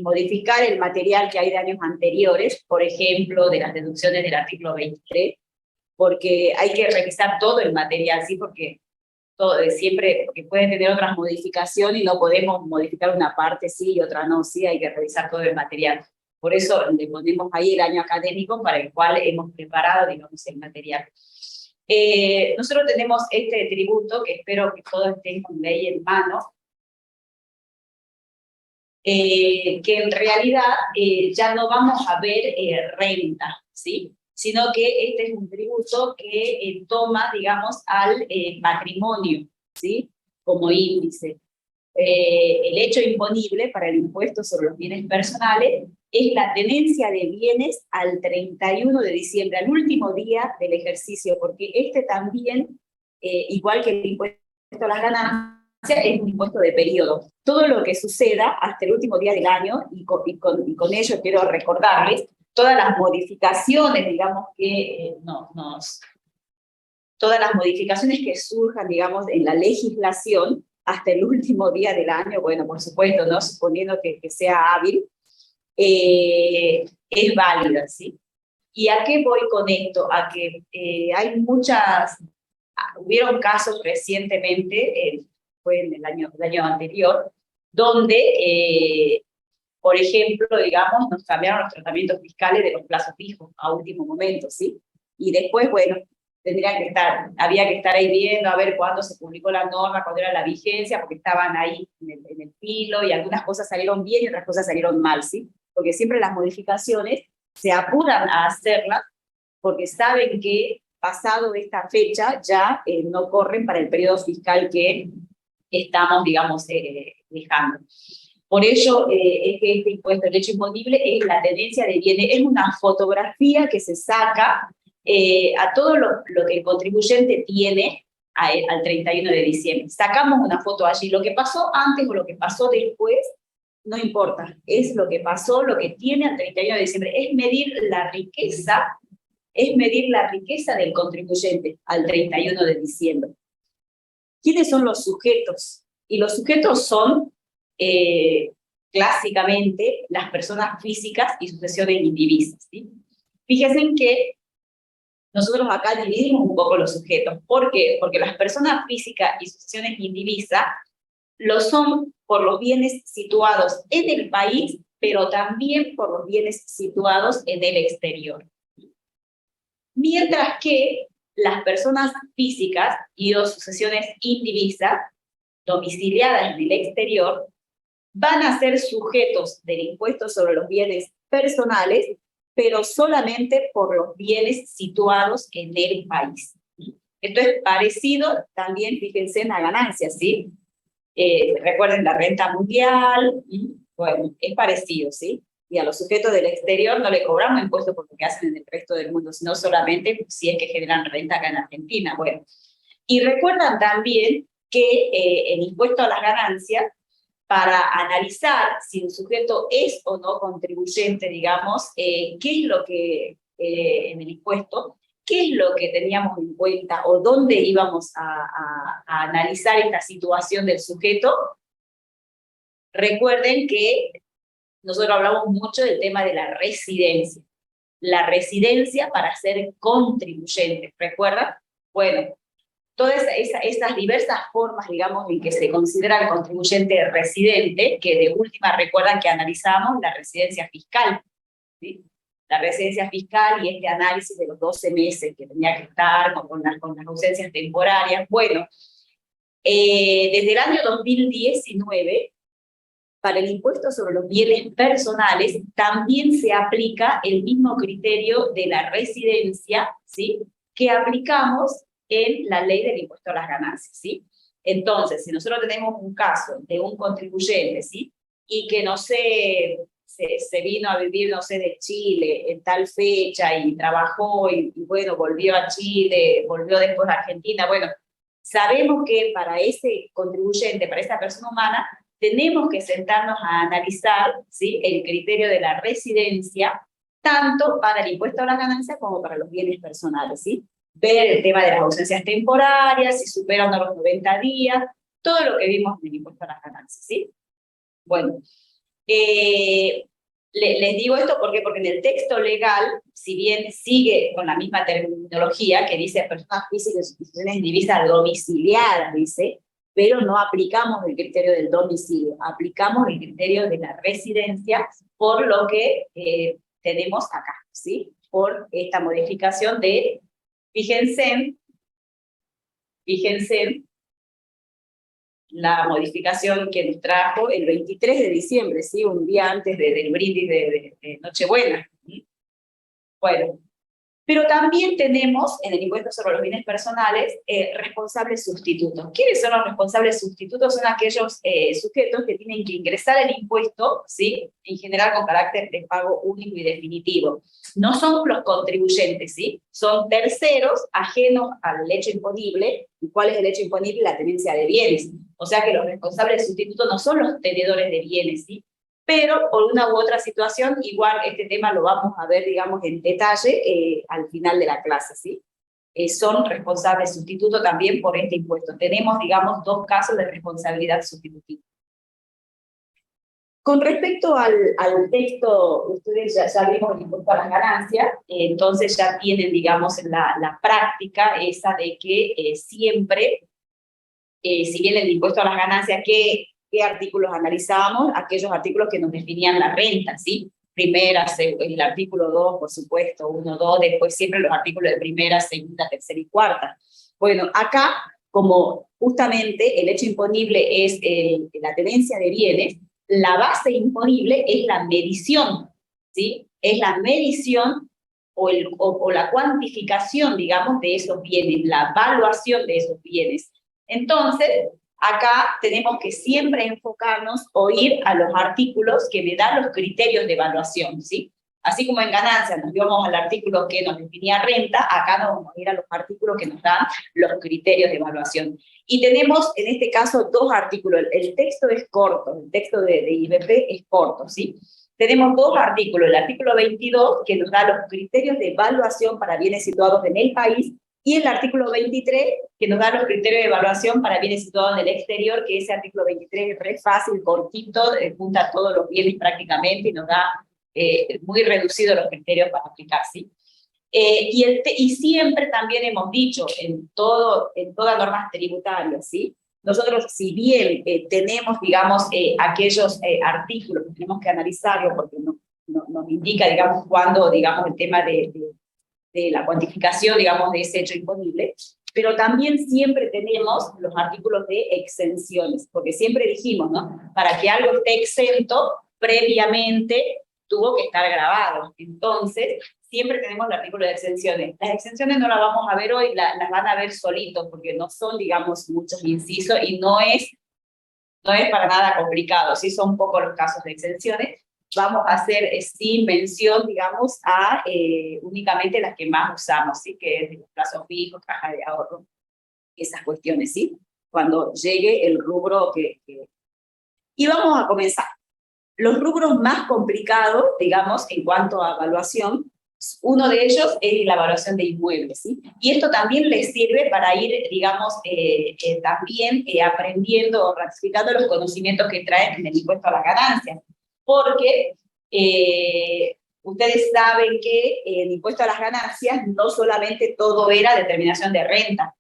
modificar el material que hay de años anteriores, por ejemplo, de las deducciones del artículo 23, porque hay que revisar todo el material, ¿sí? Porque siempre, porque pueden tener otras modificaciones y no podemos modificar una parte sí y otra no, sí, hay que revisar todo el material. Por eso le ponemos ahí el año académico para el cual hemos preparado, digamos, el material. Nosotros tenemos este tributo, que espero que todos estén con ley en mano, que en realidad ya no vamos a ver renta, ¿sí? Sino que este es un tributo que toma, digamos, al patrimonio, ¿sí? Como índice. El hecho imponible para el impuesto sobre los bienes personales es la tenencia de bienes al 31 de diciembre, al último día del ejercicio, porque este también, igual que el impuesto a las ganancias, es un impuesto de periodo. Todo lo que suceda hasta el último día del año, y con ello quiero recordarles todas las modificaciones, digamos, que todas las modificaciones que surjan, digamos, en la legislación hasta el último día del año, bueno, por supuesto, ¿no? Suponiendo que sea hábil, es válida, ¿sí? ¿Y a qué voy con esto? A que hay hubieron casos recientemente, fue en el año anterior, donde, por ejemplo, digamos, nos cambiaron los tratamientos fiscales de los plazos fijos a último momento, ¿sí? Y después, bueno, había que estar ahí viendo a ver cuándo se publicó la norma, cuándo era la vigencia, porque estaban ahí en el filo, y algunas cosas salieron bien y otras cosas salieron mal, ¿sí? Porque siempre las modificaciones se apuran a hacerlas, porque saben que pasado esta fecha ya no corren para el periodo fiscal que estamos, digamos, dejando. Por ello es que este impuesto del hecho imponible es la tenencia de bienes, es una fotografía que se saca a todo lo que el contribuyente tiene al 31 de diciembre. Sacamos una foto allí, lo que pasó antes o lo que pasó después, no importa, es lo que pasó, lo que tiene al 31 de diciembre, es medir la riqueza del contribuyente al 31 de diciembre. ¿Quiénes son los sujetos? Y los sujetos son clásicamente las personas físicas y sucesiones indivisas, ¿sí? Fíjense en que nosotros acá dividimos un poco los sujetos. ¿Por qué? Porque las personas físicas y sucesiones indivisas lo son por los bienes situados en el país, pero también por los bienes situados en el exterior. Mientras que las personas físicas y o sucesiones indivisas, domiciliadas en el exterior, van a ser sujetos del impuesto sobre los bienes personales, pero solamente por los bienes situados en el país. Esto es parecido también, fíjense, en la ganancia, ¿sí? Recuerden la renta mundial, bueno, es parecido, ¿sí? Y a los sujetos del exterior no le cobramos impuestos por lo que hacen en el resto del mundo, sino solamente si es que generan renta acá en Argentina. Bueno, y recuerdan también que el impuesto a las ganancias, para analizar si un sujeto es o no contribuyente, digamos, qué es lo que, en el impuesto, qué es lo que teníamos en cuenta o dónde íbamos a analizar esta situación del sujeto. Recuerden que nosotros hablamos mucho del tema de la residencia. La residencia para ser contribuyente, ¿recuerdan? Bueno, todas esas diversas formas, digamos, en que se considera el contribuyente residente, que de última recuerdan que analizamos la residencia fiscal, ¿sí? La residencia fiscal y este análisis de los 12 meses que tenía que estar con las ausencias temporarias. Bueno, desde el año 2019, para el impuesto sobre los bienes personales, también se aplica el mismo criterio de la residencia, ¿sí?, que aplicamos en la ley del impuesto a las ganancias, ¿sí? Entonces, si nosotros tenemos un caso de un contribuyente, ¿sí?, y que no sé, se vino a vivir, no sé, de Chile en tal fecha y trabajó y bueno, volvió a Chile, volvió después a Argentina, bueno, sabemos que para ese contribuyente, para esa persona humana, tenemos que sentarnos a analizar, ¿sí?, el criterio de la residencia, tanto para el impuesto a las ganancias como para los bienes personales, ¿sí? Ver el tema de las ausencias temporarias, si superan los 90 días, todo lo que vimos en el impuesto a las ganancias, ¿sí? Bueno, Les digo esto porque en el texto legal, si bien sigue con la misma terminología que dice personas físicas y instituciones en divisa domiciliadas, dice, pero no aplicamos el criterio del domicilio, aplicamos el criterio de la residencia por lo que tenemos acá, ¿sí? Por esta modificación de, fíjense la modificación que nos trajo el 23 de diciembre, ¿sí? Un día antes del brindis de Nochebuena. ¿Sí? Bueno, pero también tenemos en el impuesto sobre los bienes personales responsables sustitutos. ¿Quiénes son los responsables sustitutos? Son aquellos sujetos que tienen que ingresar el impuesto, ¿sí? En general con carácter de pago único y definitivo. No son los contribuyentes, ¿sí? Son terceros ajenos al hecho imponible. ¿Y cuál es el hecho imponible? La tenencia de bienes. O sea que los responsables sustitutos no son los tenedores de bienes, ¿sí? Pero por una u otra situación, igual este tema lo vamos a ver, digamos, en detalle al final de la clase, ¿sí? Son responsables sustitutos también por este impuesto. Tenemos, digamos, dos casos de responsabilidad sustitutiva. Con respecto al texto, ustedes ya vimos el impuesto a las ganancias, entonces ya tienen, digamos, la práctica esa de que siempre, si bien el impuesto a las ganancias, ¿qué artículos analizábamos? Aquellos artículos que nos definían la renta, ¿sí? Primera, el artículo 2, por supuesto, 1, 2, después siempre los artículos de primera, segunda, tercera y cuarta. Bueno, acá, como justamente el hecho imponible es la tenencia de bienes, la base imponible es la medición, ¿sí? Es la medición o la cuantificación, digamos, de esos bienes, la evaluación de esos bienes. Entonces, acá tenemos que siempre enfocarnos o ir a los artículos que me dan los criterios de evaluación, ¿sí? Así como en ganancias nos íbamos al artículo que nos definía renta, acá nos vamos a ir a los artículos que nos dan los criterios de evaluación. Y tenemos, en este caso, dos artículos. El texto es corto, el texto de IBP es corto, ¿sí? Tenemos dos artículos. El artículo 22, que nos da los criterios de evaluación para bienes situados en el país, y el artículo 23, que nos da los criterios de evaluación para bienes situados en el exterior, que ese artículo 23 es re fácil, cortito, junta todos los bienes prácticamente y nos da muy reducidos los criterios para aplicar, ¿sí? Y siempre también hemos dicho, en todas normas tributarias, ¿sí? Nosotros, si bien tenemos, digamos, aquellos artículos que tenemos que analizarlo, porque nos indica, digamos, cuando, digamos, el tema de la cuantificación, digamos, de ese hecho imponible, pero también siempre tenemos los artículos de exenciones, porque siempre dijimos, ¿no? Para que algo esté exento, previamente tuvo que estar grabado. Entonces, siempre tenemos el artículo de exenciones. Las exenciones no las vamos a ver hoy, las van a ver solitos, porque no son, digamos, muchos incisos y no es para nada complicado, sí son pocos los casos de exenciones. Vamos a hacer sin mención, digamos, a únicamente las que más usamos, ¿sí? Que es los plazos fijos, caja de ahorro, esas cuestiones, ¿sí? Cuando llegue el rubro Y vamos a comenzar. Los rubros más complicados, digamos, en cuanto a evaluación, uno de ellos es la evaluación de inmuebles, ¿sí? Y esto también les sirve para ir, digamos, también aprendiendo o ratificando los conocimientos que traen en el impuesto a las ganancias. Porque ustedes saben que el impuesto a las ganancias no solamente todo era determinación de renta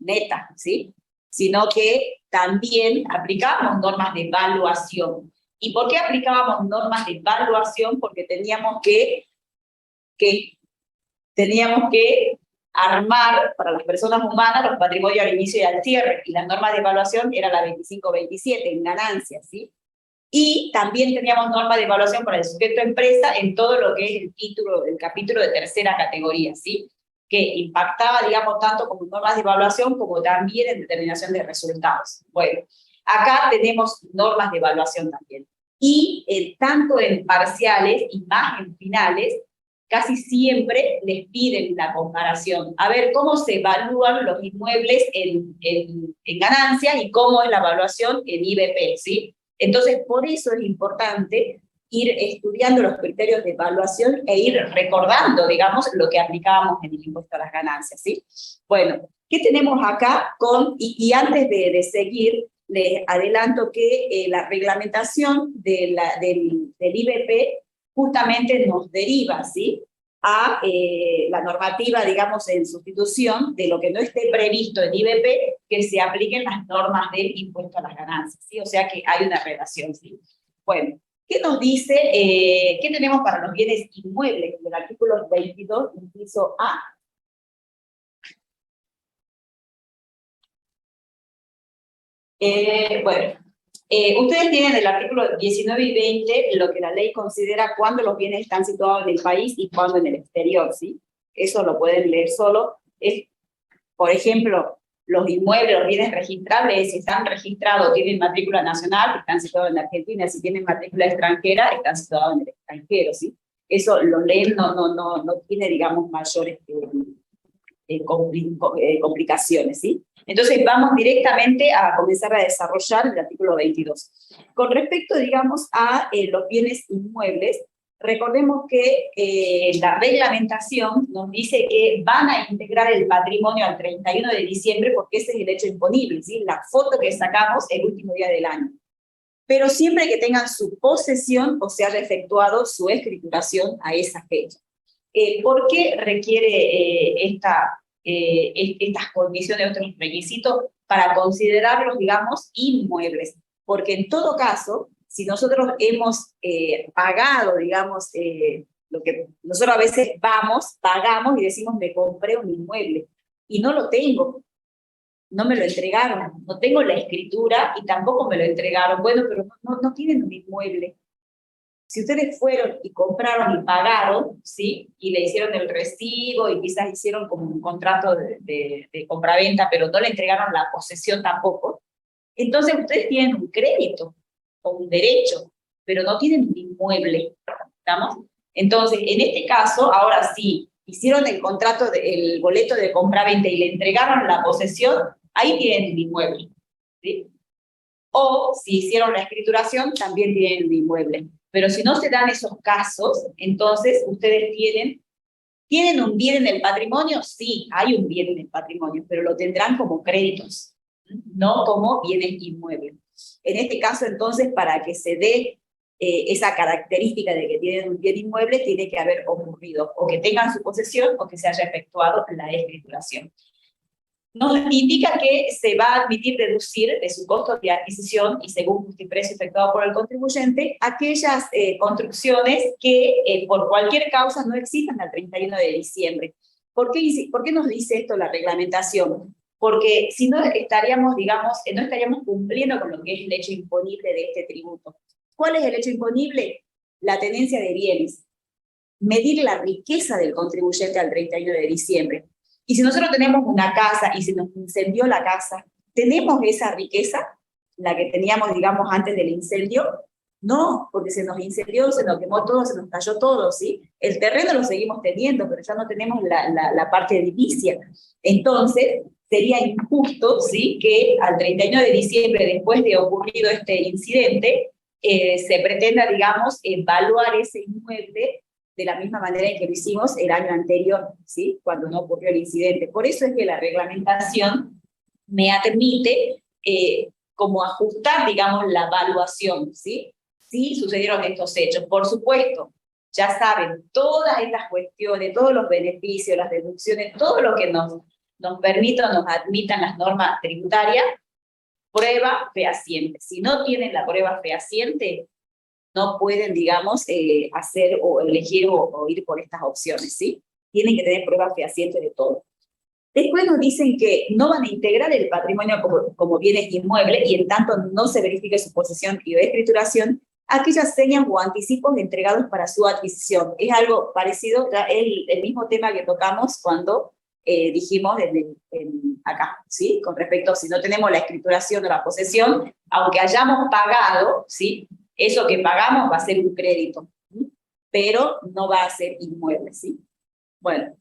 neta, ¿sí? Sino que también aplicábamos normas de evaluación. ¿Y por qué aplicábamos normas de evaluación? Porque teníamos que armar para las personas humanas los patrimonios al inicio y al cierre, y las normas de evaluación eran la 25-27 en ganancias, ¿sí? Y también teníamos normas de evaluación para el sujeto empresa en todo lo que es el capítulo de tercera categoría, ¿sí? Que impactaba, digamos, tanto como normas de evaluación como también en determinación de resultados. Bueno, acá tenemos normas de evaluación también. Y tanto en parciales y más en finales, casi siempre les piden la comparación. A ver cómo se evalúan los inmuebles en ganancias y cómo es la evaluación en IBP, ¿sí? Entonces, por eso es importante ir estudiando los criterios de evaluación e ir recordando, digamos, lo que aplicábamos en el impuesto a las ganancias, ¿sí? Bueno, ¿qué tenemos acá y antes de seguir, les adelanto que la reglamentación del IBP justamente nos deriva, ¿sí?, a la normativa, digamos, en sustitución de lo que no esté previsto en IBP, que se apliquen las normas del impuesto a las ganancias, ¿sí? O sea que hay una relación, ¿sí? Bueno, ¿qué nos dice? ¿Qué tenemos para los bienes inmuebles? En el artículo 22, inciso A. Bueno, ustedes tienen el artículo 19 y 20, lo que la ley considera cuando los bienes están situados en el país y cuando en el exterior, ¿sí? Eso lo pueden leer solo. Por ejemplo, los inmuebles, los bienes registrables, si están registrados, tienen matrícula nacional, están situados en Argentina; si tienen matrícula extranjera, están situados en el extranjero, ¿sí? Eso lo leen, no tiene, digamos, mayores complicaciones, ¿sí? Entonces vamos directamente a comenzar a desarrollar el artículo 22. Con respecto, digamos, a los bienes inmuebles, recordemos que la reglamentación nos dice que van a integrar el patrimonio al 31 de diciembre porque ese es el hecho imponible, ¿sí? La foto que sacamos el último día del año. Pero siempre que tengan su posesión o se haya efectuado su escrituración a esa fecha. ¿Por qué requiere estas condiciones, estos requisitos para considerarlos, digamos, inmuebles? Porque en todo caso, si nosotros hemos pagado, digamos, lo que nosotros a veces pagamos y decimos, me compré un inmueble, y no lo tengo, no me lo entregaron, no tengo la escritura y tampoco me lo entregaron. Bueno, pero no tienen un inmueble. Si ustedes fueron y compraron y pagaron, ¿sí?, y le hicieron el recibo y quizás hicieron como un contrato de compraventa, pero no le entregaron la posesión tampoco, entonces ustedes tienen un crédito o un derecho, pero no tienen un inmueble, ¿estamos? Entonces, en este caso, ahora sí, hicieron el contrato, el boleto de compraventa y le entregaron la posesión, ahí tienen el inmueble, ¿sí? O si hicieron la escrituración, también tienen un inmueble. Pero si no se dan esos casos, entonces ustedes ¿tienen un bien en el patrimonio? Sí, hay un bien en el patrimonio, pero lo tendrán como créditos, no como bienes inmuebles. En este caso, entonces, para que se dé esa característica de que tienen un bien inmueble, tiene que haber ocurrido o que tengan su posesión o que se haya efectuado la escrituración. Nos indica que se va a admitir deducir de su costo de adquisición y según justiprecio efectuado por el contribuyente aquellas construcciones que por cualquier causa no existan al 31 de diciembre. ¿Por qué nos dice esto la reglamentación? Porque si no estaríamos, digamos, no estaríamos cumpliendo con lo que es el hecho imponible de este tributo. ¿Cuál es el hecho imponible? La tenencia de bienes. Medir la riqueza del contribuyente al 31 de diciembre. Y si nosotros tenemos una casa y se nos incendió la casa, ¿tenemos esa riqueza, la que teníamos, digamos, antes del incendio? No, porque se nos incendió, se nos quemó todo, se nos cayó todo, ¿sí? El terreno lo seguimos teniendo, pero ya no tenemos la parte edilicia. Entonces, sería injusto, ¿sí?, que al 31 de diciembre, después de ocurrido este incidente, se pretenda, digamos, evaluar ese inmueble de la misma manera en que lo hicimos el año anterior, ¿sí?, cuando no ocurrió el incidente. Por eso es que la reglamentación me admite como ajustar, digamos, la evaluación, ¿sí? Sí sucedieron estos hechos. Por supuesto, ya saben, todas estas cuestiones, todos los beneficios, las deducciones, todo lo que nos permitan, nos admitan las normas tributarias, prueba fehaciente. Si no tienen la prueba fehaciente, no pueden, digamos, hacer o elegir o ir por estas opciones, ¿sí? Tienen que tener pruebas fehacientes de todo. Después nos dicen que no van a integrar el patrimonio como bienes inmuebles y en tanto no se verifique su posesión y escrituración, aquellas señas o anticipos entregados para su adquisición. Es algo parecido, el mismo tema que tocamos cuando dijimos acá, ¿sí? Con respecto, si no tenemos la escrituración o la posesión, aunque hayamos pagado, ¿sí?, eso que pagamos va a ser un crédito, ¿sí?, pero no va a ser inmueble, ¿sí? Bueno,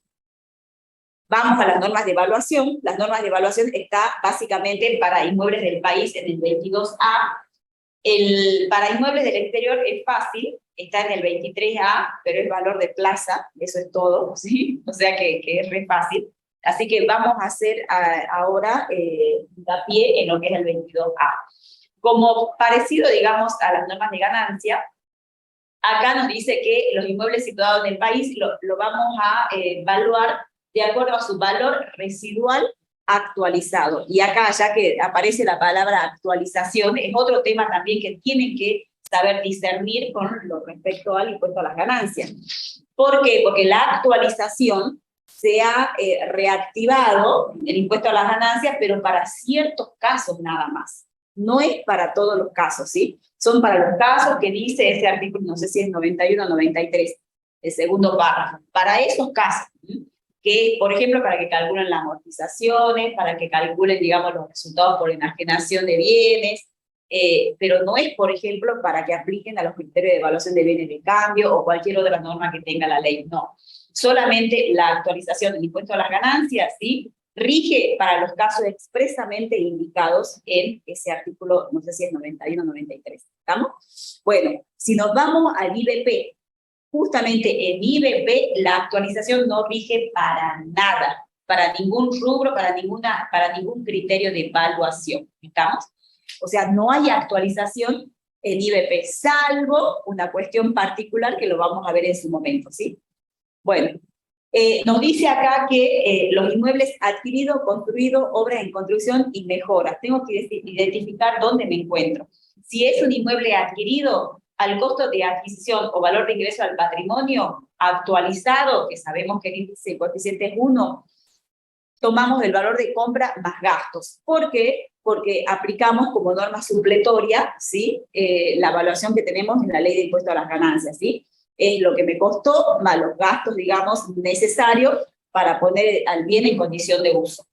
vamos a las normas de evaluación. Las normas de evaluación está básicamente para inmuebles del país en el 22A. Para inmuebles del exterior es fácil, está en el 23A, pero es valor de plaza, eso es todo, ¿sí? O sea que es re fácil. Así que vamos a hacer ahora hincapié en lo que es el 22A. Como parecido, digamos, a las normas de ganancia, acá nos dice que los inmuebles situados en el país lo vamos a evaluar de acuerdo a su valor residual actualizado. Y acá, ya que aparece la palabra actualización, es otro tema también que tienen que saber discernir con lo respecto al impuesto a las ganancias. ¿Por qué? Porque la actualización se ha reactivado el impuesto a las ganancias, pero para ciertos casos nada más. No es para todos los casos, ¿sí? Son para los casos que dice ese artículo, no sé si es 91 o 93, el segundo párrafo. Para esos casos, ¿sí? Que, por ejemplo, para que calculen las amortizaciones, para que calculen, digamos, los resultados por enajenación de bienes, pero no es, por ejemplo, para que apliquen a los criterios de evaluación de bienes de cambio o cualquier otra norma que tenga la ley, no. Solamente la actualización del impuesto a las ganancias, ¿sí? Rige para los casos expresamente indicados en ese artículo, no sé si es 91 o 93, ¿estamos? Bueno, si nos vamos al IBP, justamente en IBP la actualización no rige para nada, para ningún rubro, para ningún criterio de evaluación, ¿estamos? O sea, no hay actualización en IBP, salvo una cuestión particular que lo vamos a ver en su momento, ¿sí? Bueno, nos dice acá que los inmuebles adquiridos, construidos, obras en construcción y mejoras. Tengo que identificar dónde me encuentro. Si es un inmueble adquirido al costo de adquisición o valor de ingreso al patrimonio actualizado, que sabemos que el índice de coeficiente es 1, tomamos el valor de compra más gastos. ¿Por qué? Porque aplicamos como norma supletoria, ¿sí? La evaluación que tenemos en la ley de impuesto a las ganancias, ¿sí? Es lo que me costó más los gastos, digamos, necesarios para poner al bien en condición de uso.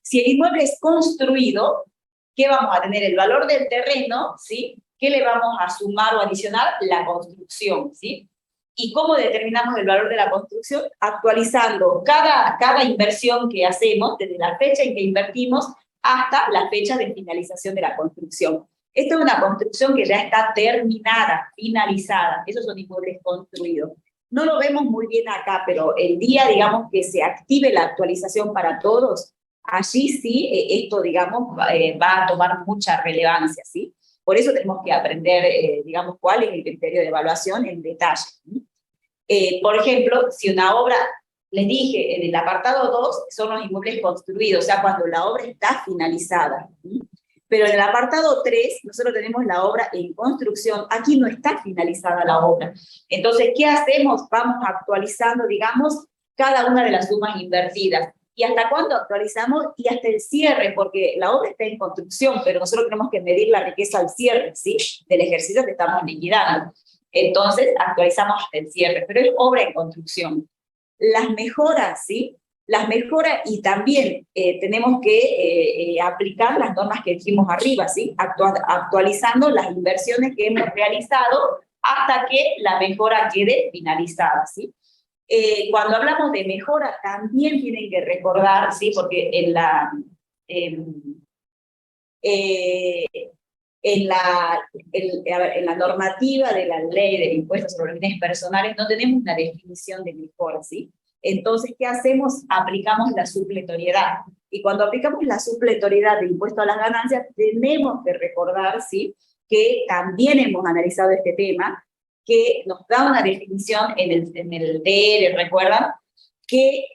Si el inmueble es construido, ¿qué vamos a tener? El valor del terreno, ¿sí? ¿Qué le vamos a sumar o adicionar? La construcción, ¿sí? ¿Y cómo determinamos el valor de la construcción? Actualizando cada inversión que hacemos, desde la fecha en que invertimos hasta la fecha de finalización de la construcción. Esto es una construcción que ya está terminada, finalizada. Esos son inmuebles construidos. No lo vemos muy bien acá, pero el día, digamos, que se active la actualización para todos, allí sí, esto, digamos, va a tomar mucha relevancia, ¿sí? Por eso tenemos que aprender, digamos, cuál es el criterio de evaluación en detalle. Por ejemplo, si una obra, les dije, en el apartado 2 son los inmuebles construidos, o sea, cuando la obra está finalizada. Pero en el apartado 3, nosotros tenemos la obra en construcción. Aquí no está finalizada la obra. Entonces, ¿qué hacemos? Vamos actualizando, digamos, cada una de las sumas invertidas. ¿Y hasta cuándo actualizamos? Y hasta el cierre, porque la obra está en construcción, pero nosotros tenemos que medir la riqueza al cierre, ¿sí? Del ejercicio que estamos liquidando. Entonces, actualizamos hasta el cierre, pero es obra en construcción. Las mejoras, ¿sí? Las mejoras, y también tenemos que aplicar las normas que dijimos arriba, ¿sí? Actualizando las inversiones que hemos realizado hasta que la mejora quede finalizada, ¿sí? Cuando hablamos de mejora, también tienen que recordar, ¿sí? Porque en la normativa de la ley del impuesto sobre los bienes personales no tenemos una definición de mejora, ¿sí? Entonces, ¿qué hacemos? Aplicamos la supletoriedad. Y cuando aplicamos la supletoriedad de impuesto a las ganancias, tenemos que recordar, ¿sí? Que también hemos analizado este tema, que nos da una definición en el DR, ¿recuerdan? Que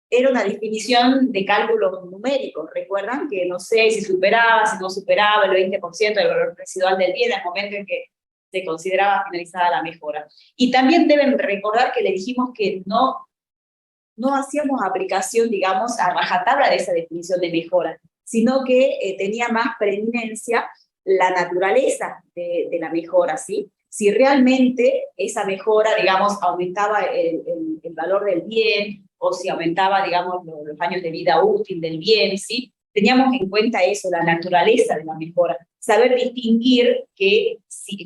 era una definición de cálculos numéricos, ¿recuerdan? Que no sé si superaba, si no superaba el 20% del valor residual del bien al momento en que se consideraba finalizada la mejora. Y también deben recordar que le dijimos que no hacíamos aplicación, digamos, a rajatabla de esa definición de mejora, sino que tenía más preeminencia la naturaleza de la mejora, ¿sí? Si realmente esa mejora, digamos, aumentaba el valor del bien, o si aumentaba, digamos, los años de vida útil del bien, ¿sí? Teníamos en cuenta eso, la naturaleza de la mejora, saber distinguir que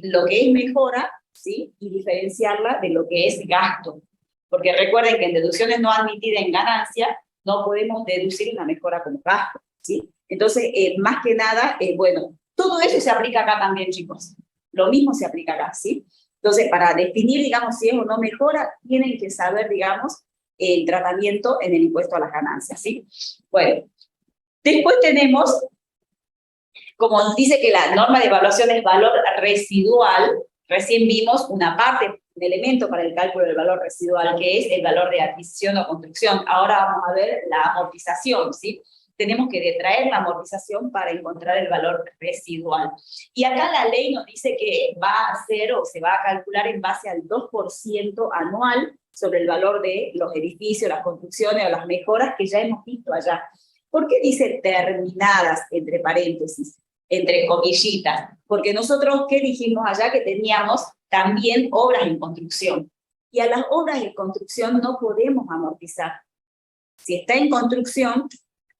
lo que es mejora, ¿sí? Y diferenciarla de lo que es gasto. Porque recuerden que en deducciones no admitidas en ganancia, no podemos deducir una mejora como gasto, ¿sí? Entonces, más que nada, bueno, todo eso se aplica acá también, chicos. Lo mismo se aplica acá, ¿sí? Entonces, para definir, digamos, si es o no mejora, tienen que saber, digamos, el tratamiento en el impuesto a las ganancias, ¿sí? Bueno, después tenemos, como dice que la norma de evaluación es valor residual, recién vimos una parte, un elemento para el cálculo del valor residual, que es el valor de adquisición o construcción. Ahora vamos a ver la amortización, ¿sí? Tenemos que detraer la amortización para encontrar el valor residual. Y acá la ley nos dice que va a ser o se va a calcular en base al 2% anual sobre el valor de los edificios, las construcciones o las mejoras que ya hemos visto allá. ¿Por qué dice terminadas, entre paréntesis, entre comillitas? Porque nosotros, ¿qué dijimos allá? Que teníamos también obras en construcción. Y a las obras en construcción no podemos amortizar. Si está en construcción,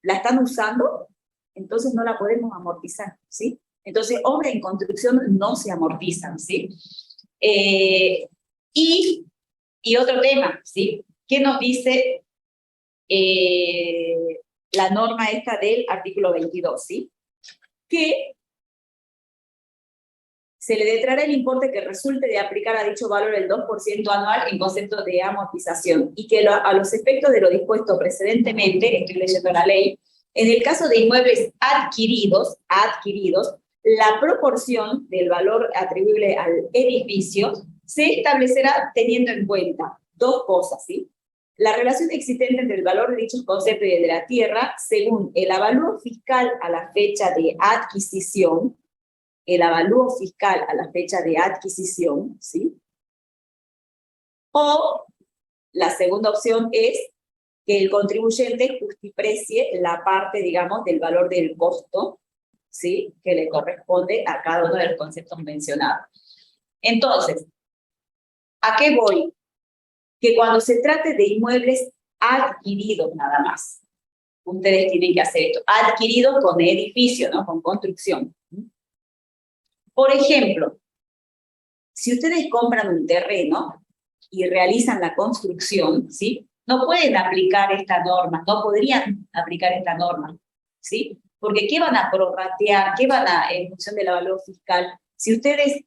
la están usando, entonces no la podemos amortizar, ¿sí? Entonces, obras en construcción no se amortizan, ¿sí? Y otro tema, ¿sí? ¿Qué nos dice la norma esta del artículo 22, ¿sí? Que se le detraerá el importe que resulte de aplicar a dicho valor el 2% anual en concepto de amortización, y que a los efectos de lo dispuesto precedentemente, estoy leyendo la ley, en el caso de inmuebles adquiridos, la proporción del valor atribuible al edificio se establecerá teniendo en cuenta dos cosas, ¿sí? La relación existente entre el valor de dichos conceptos y el de la tierra, según el avalúo fiscal a la fecha de adquisición, ¿sí? O la segunda opción es que el contribuyente justiprecie la parte, digamos, del valor del costo, ¿sí? Que le corresponde a cada uno de los conceptos mencionados. Entonces, ¿a qué voy? Que cuando se trate de inmuebles adquiridos nada más, ustedes tienen que hacer esto, adquiridos con edificio, ¿no? Con construcción. Por ejemplo, si ustedes compran un terreno y realizan la construcción, ¿sí? No pueden aplicar esta norma, no podrían aplicar esta norma, ¿sí? Porque ¿qué van a prorratear? ¿Qué van a, en función del valor fiscal? Si ustedes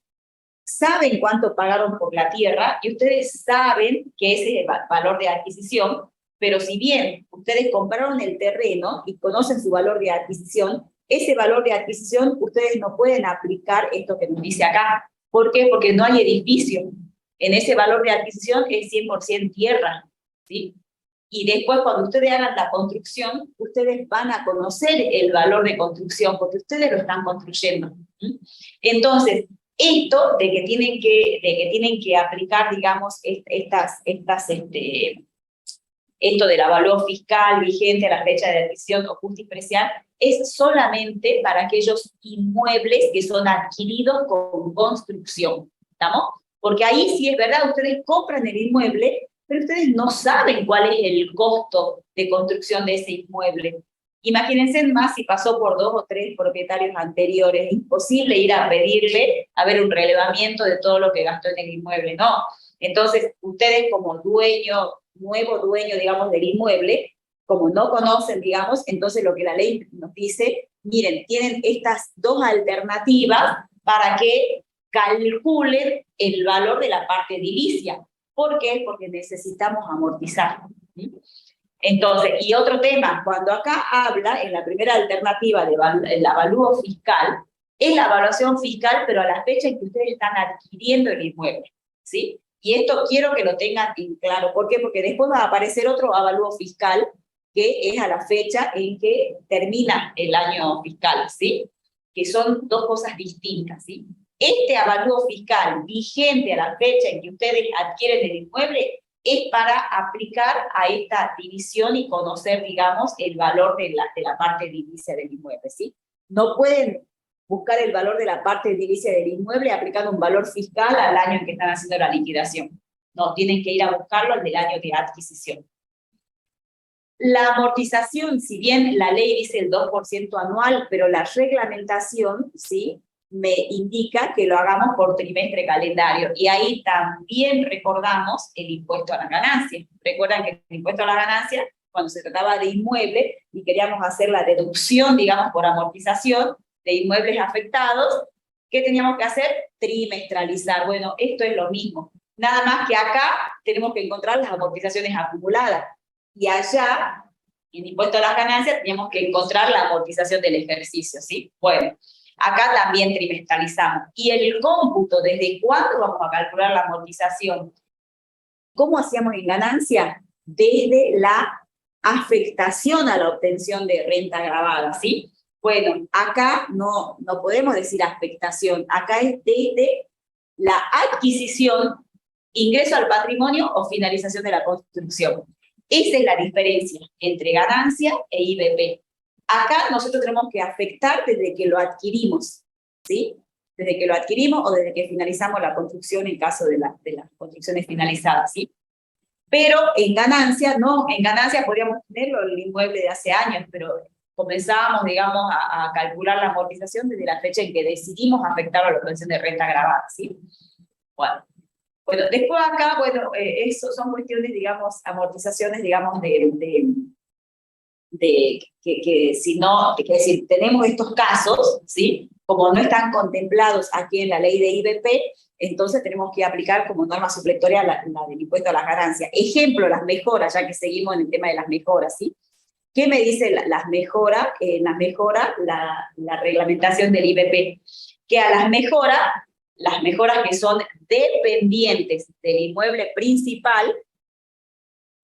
saben cuánto pagaron por la tierra y ustedes saben que ese es el valor de adquisición, pero si bien ustedes compraron el terreno y conocen su valor de adquisición, ese valor de adquisición ustedes no pueden aplicar esto que nos dice acá. ¿Por qué? Porque no hay edificio. En ese valor de adquisición es 100% tierra, ¿sí? Y después, cuando ustedes hagan la construcción, ustedes van a conocer el valor de construcción, porque ustedes lo están construyendo. ¿Sí? Entonces, esto de que tienen que aplicar, digamos, esto del avalúo fiscal vigente a la fecha de adquisición o justipreciar, es solamente para aquellos inmuebles que son adquiridos con construcción, ¿estamos? Porque ahí sí es verdad, ustedes compran el inmueble, pero ustedes no saben cuál es el costo de construcción de ese inmueble. Imagínense más si pasó por 2 o 3 propietarios anteriores, es imposible ir a pedirle, a ver un relevamiento de todo lo que gastó en el inmueble, no. Entonces, ustedes como nuevo dueño, digamos, del inmueble, como no conocen, digamos, entonces lo que la ley nos dice, miren, tienen estas dos alternativas para que calculen el valor de la parte edilicia. ¿Por qué? Porque necesitamos amortizar. ¿Sí? Entonces, y otro tema, cuando acá habla, en la primera alternativa del avalúo fiscal, es la evaluación fiscal, pero a la fecha en que ustedes están adquiriendo el inmueble, ¿sí? Y esto quiero que lo tengan en claro. ¿Por qué? Porque después va a aparecer otro avalúo fiscal, que es a la fecha en que termina el año fiscal, ¿sí? Que son dos cosas distintas, ¿sí? Este avalúo fiscal vigente a la fecha en que ustedes adquieren el inmueble es para aplicar a esta división y conocer, digamos, el valor de la parte edilicia del inmueble, ¿sí? No pueden buscar el valor de la parte edilicia del inmueble aplicando un valor fiscal al año en que están haciendo la liquidación. No, tienen que ir a buscarlo al del año de adquisición. La amortización, si bien la ley dice el 2% anual, pero la reglamentación, ¿sí?, me indica que lo hagamos por trimestre calendario. Y ahí también recordamos el impuesto a la ganancia. Recuerdan que el impuesto a la ganancia, cuando se trataba de inmueble y queríamos hacer la deducción, digamos, por amortización de inmuebles afectados, ¿qué teníamos que hacer? Trimestralizar. Bueno, esto es lo mismo. Nada más que acá tenemos que encontrar las amortizaciones acumuladas. Y allá, en impuesto a las ganancias, tenemos que encontrar la amortización del ejercicio, ¿sí? Bueno, acá también trimestralizamos. Y el cómputo, ¿desde cuándo vamos a calcular la amortización? ¿Cómo hacíamos en ganancia? Desde la afectación a la obtención de renta agravada, ¿sí? Bueno, acá no podemos decir afectación, acá es desde la adquisición, ingreso al patrimonio o finalización de la construcción. Esa es la diferencia entre ganancia e IBP. Acá nosotros tenemos que afectar desde que lo adquirimos, ¿sí? Desde que lo adquirimos o desde que finalizamos la construcción en caso de las construcciones finalizadas, ¿sí? Pero en ganancia, no, en ganancia podríamos tenerlo el inmueble de hace años, pero comenzábamos, digamos, a calcular la amortización desde la fecha en que decidimos afectar a la obtención de renta agravada, ¿sí? Bueno, después acá, bueno, eso son cuestiones, digamos, amortizaciones, digamos, que si no, es decir, tenemos estos casos, ¿sí? Como no están contemplados aquí en la ley de IBP, entonces tenemos que aplicar como norma supletoria la del impuesto a las ganancias. Ejemplo, las mejoras, ya que seguimos en el tema de las mejoras, ¿sí? ¿Qué me dice las mejoras? La reglamentación del IBP, que a las mejoras que son dependientes del inmueble principal,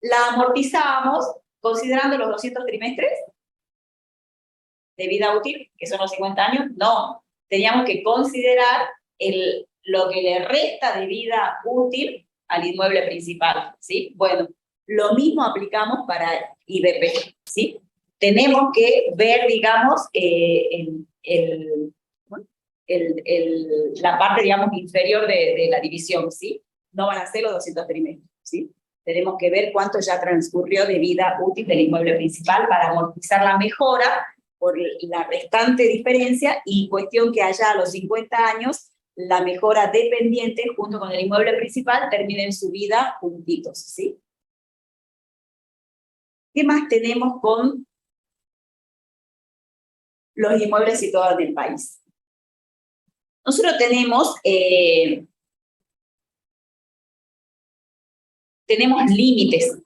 la amortizamos considerando los 200 trimestres de vida útil, que son los 50 años. No, teníamos que considerar lo que le resta de vida útil al inmueble principal, ¿sí? Bueno, lo mismo aplicamos para IBP, ¿sí? Tenemos que ver, digamos, la parte, digamos, inferior de la división, ¿sí? No van a ser los 200 trimestres, ¿sí? Tenemos que ver cuánto ya transcurrió de vida útil del inmueble principal para amortizar la mejora por la restante diferencia, y cuestión que allá a los 50 años la mejora dependiente junto con el inmueble principal terminen su vida juntitos, ¿sí? ¿Qué más tenemos con los inmuebles situados en el país? Nosotros tenemos límites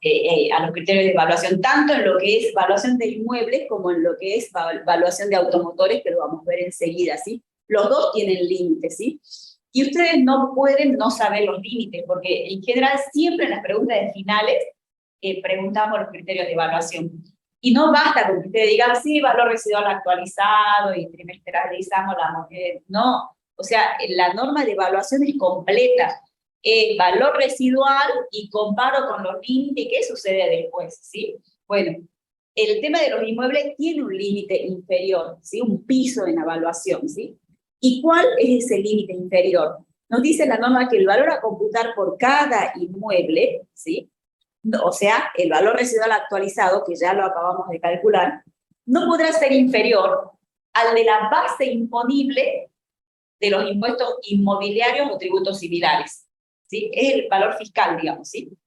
a los criterios de evaluación, tanto en lo que es evaluación de inmuebles como en lo que es evaluación de automotores, que lo vamos a ver enseguida, ¿sí? Los dos tienen límites, ¿sí? Y ustedes no pueden no saber los límites, porque en general siempre en las preguntas de finales preguntamos los criterios de evaluación. Y no basta con que ustedes digan, sí, valor residual actualizado y trimestralizamos la moneda. No, o sea, la norma de evaluación es completa. Valor residual y comparo con los límites, ¿qué sucede después? ¿Sí? Bueno, el tema de los inmuebles tiene un límite inferior, ¿sí? Un piso en evaluación, ¿sí? ¿Y cuál es ese límite inferior? Nos dice la norma que el valor a computar por cada inmueble, ¿sí? O sea, el valor residual actualizado, que ya lo acabamos de calcular, no podrá ser inferior al de la base imponible de los impuestos inmobiliarios o tributos similares, ¿sí? Es el valor fiscal, digamos, ¿sí?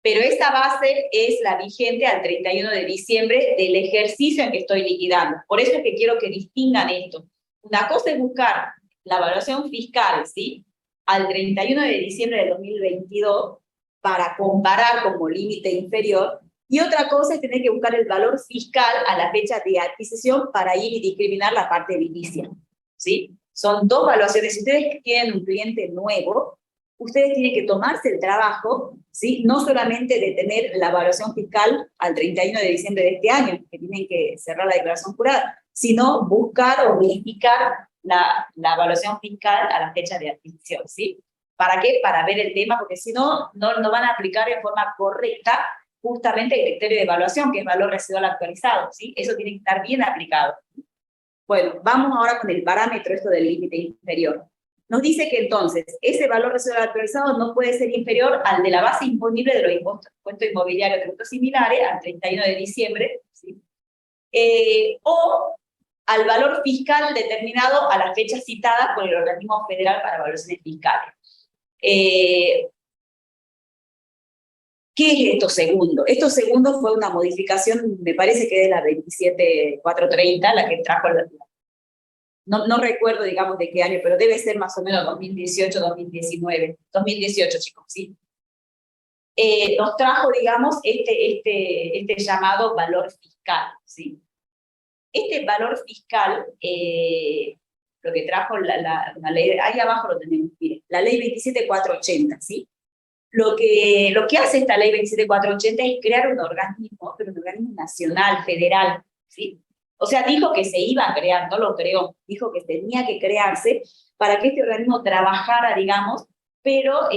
Pero esta base es la vigente al 31 de diciembre del ejercicio en que estoy liquidando. Por eso es que quiero que distingan esto. Una cosa es buscar la evaluación fiscal, ¿sí? Al 31 de diciembre de 2022 para comparar como límite inferior, y otra cosa es tener que buscar el valor fiscal a la fecha de adquisición para ir y discriminar la parte edilicia, ¿sí? Son dos evaluaciones. Si ustedes tienen un cliente nuevo, ustedes tienen que tomarse el trabajo, ¿sí? No solamente de tener la evaluación fiscal al 31 de diciembre de este año, que tienen que cerrar la declaración jurada, sino buscar o verificar la evaluación fiscal a la fecha de adquisición, ¿sí? ¿Para qué? Para ver el tema, porque si no, no van a aplicar de forma correcta justamente el criterio de evaluación, que es valor residual actualizado, ¿sí? Eso tiene que estar bien aplicado. Bueno, vamos ahora con el parámetro, esto del límite inferior. Nos dice que entonces ese valor residual actualizado no puede ser inferior al de la base imponible de los impuestos inmobiliarios de tributos similares al 31 de diciembre, ¿sí? O al valor fiscal determinado a la fecha citada por el organismo federal para evaluaciones fiscales. ¿Qué es esto segundo? Esto segundo fue una modificación, me parece que de la 27430, la que trajo no recuerdo, digamos, de qué año, pero debe ser más o menos 2018, 2019, 2018, chicos, ¿sí? Nos trajo, digamos, este llamado valor fiscal, ¿sí? Este valor fiscal, lo que trajo la ley, ahí abajo lo tenemos, mire, la ley 27480, ¿sí? Lo que hace esta ley 27480 es crear un organismo, pero un organismo nacional, federal, ¿sí? O sea, dijo que se iba a crear, no lo creó, dijo que tenía que crearse para que este organismo trabajara, digamos, pero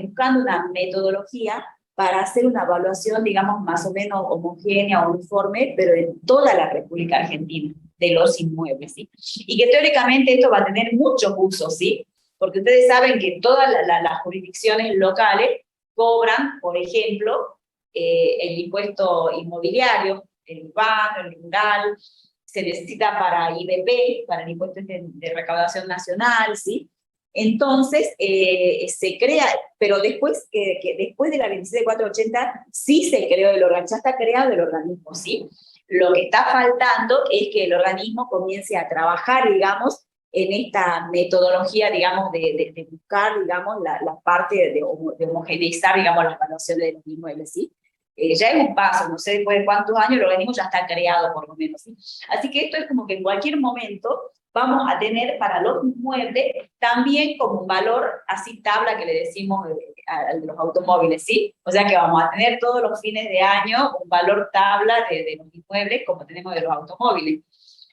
buscando una metodología para hacer una evaluación, digamos, más o menos homogénea o uniforme, pero en toda la República Argentina, de los inmuebles, ¿sí? Y que teóricamente esto va a tener muchos usos, ¿sí? Porque ustedes saben que todas las jurisdicciones locales cobran, por ejemplo, el impuesto inmobiliario, el urbano, el rural, se necesita para IBP, para el impuesto de recaudación nacional, ¿sí? Entonces, se crea, pero después, después de la 27480, sí se creó el organismo, ya está creado el organismo, ¿sí? Lo que está faltando es que el organismo comience a trabajar, digamos, en esta metodología, digamos, de buscar, digamos, la parte de homogeneizar, digamos, las evaluaciones de los inmuebles, ¿sí? Ya es un paso, no sé después de cuántos años el organismo ya está creado, por lo menos, ¿sí? Así que esto es como que en cualquier momento vamos a tener para los inmuebles también como un valor, así tabla que le decimos a los automóviles, ¿sí? O sea que vamos a tener todos los fines de año un valor tabla de los inmuebles como tenemos de los automóviles.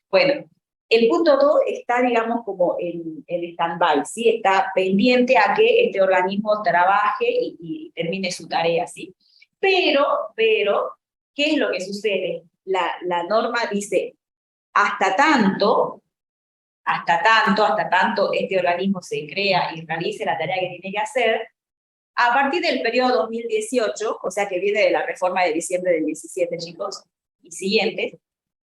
Bueno, el punto 2 está, digamos, como en stand-by, ¿sí? Está pendiente a que este organismo trabaje y termine su tarea, ¿sí? Pero, ¿qué es lo que sucede? La norma dice, hasta tanto este organismo se crea y realice la tarea que tiene que hacer, a partir del periodo 2018, o sea que viene de la reforma de diciembre del 17, chicos, y siguientes,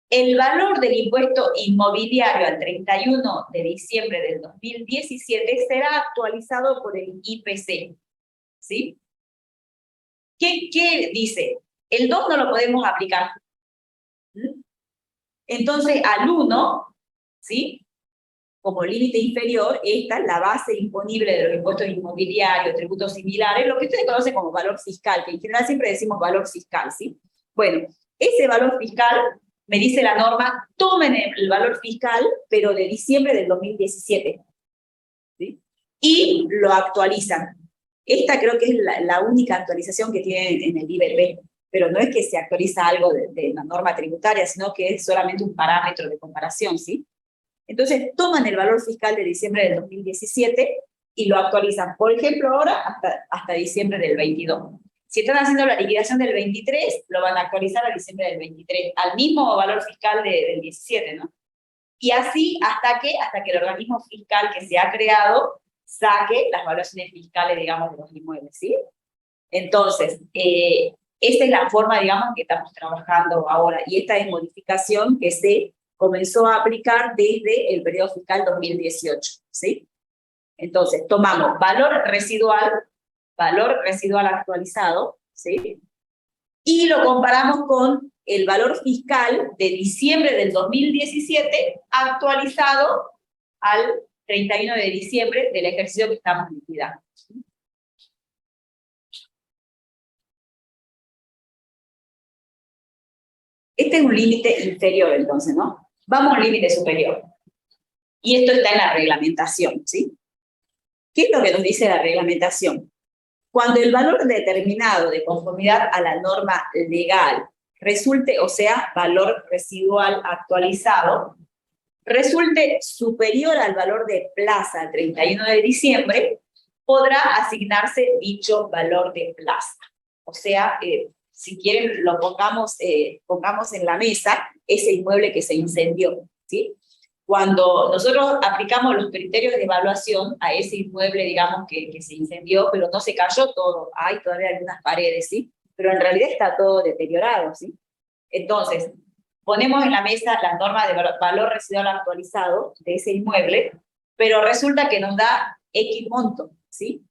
el valor del impuesto inmobiliario al 31 de diciembre del 2017 será actualizado por el IPC, ¿sí? ¿Qué dice? El 2 no lo podemos aplicar. Entonces, al 1, ¿sí? Como límite inferior, esta es la base imponible de los impuestos inmobiliarios, tributos similares, lo que ustedes conocen como valor fiscal, que en general siempre decimos valor fiscal, ¿sí? Bueno, ese valor fiscal, me dice la norma, tomen el valor fiscal, pero de diciembre del 2017, ¿sí? Y lo actualizan. Esta creo que es la única actualización que tienen en el IBP, pero no es que se actualiza algo de la norma tributaria, sino que es solamente un parámetro de comparación, ¿sí? Entonces, toman el valor fiscal de diciembre del 2017 y lo actualizan, por ejemplo, ahora hasta diciembre del 22. Si están haciendo la liquidación del 23, lo van a actualizar a diciembre del 23, al mismo valor fiscal del 17, ¿no? Y así hasta que el organismo fiscal que se ha creado saque las evaluaciones fiscales, digamos, de los inmuebles, ¿sí? Entonces, esta es la forma, digamos, que estamos trabajando ahora, y esta es modificación que se comenzó a aplicar desde el periodo fiscal 2018, ¿sí? Entonces, tomamos valor residual actualizado, ¿sí? Y lo comparamos con el valor fiscal de diciembre del 2017 actualizado al 31 de diciembre del ejercicio que estamos liquidando. Este es un límite inferior, entonces, ¿no? Vamos a un límite superior. Y esto está en la reglamentación, ¿sí? ¿Qué es lo que nos dice la reglamentación? Cuando el valor determinado de conformidad a la norma legal resulte, o sea, valor residual actualizado, resulte superior al valor de plaza al 31 de diciembre, podrá asignarse dicho valor de plaza. O sea, si quieren, lo pongamos en la mesa, ese inmueble que se incendió, ¿sí? Cuando nosotros aplicamos los criterios de evaluación a ese inmueble, digamos, que se incendió, pero no se cayó todo, hay todavía algunas paredes, ¿sí? Pero en realidad está todo deteriorado, ¿sí? Entonces, ponemos en la mesa las normas de valor residual actualizado de ese inmueble, pero resulta que nos da X monto, ¿sí?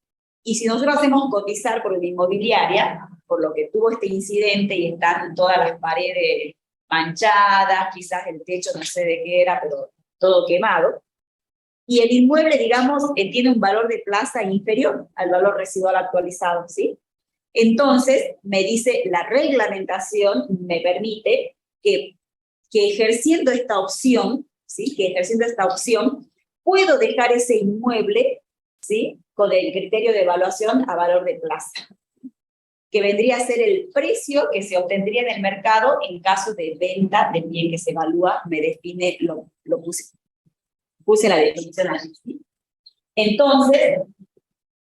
Y si nosotros hacemos cotizar por una inmobiliaria, por lo que tuvo este incidente y están todas las paredes manchadas, quizás el techo no sé de qué era, pero todo quemado, y el inmueble, digamos, tiene un valor de plaza inferior al valor residual actualizado, ¿sí? Entonces, me dice, la reglamentación me permite que ejerciendo esta opción, ¿sí? Que ejerciendo esta opción, puedo dejar ese inmueble, ¿sí? Con el criterio de evaluación a valor de plaza, que vendría a ser el precio que se obtendría en el mercado en caso de venta del bien que se evalúa, me define, lo puse la definición aquí, ¿sí? Entonces,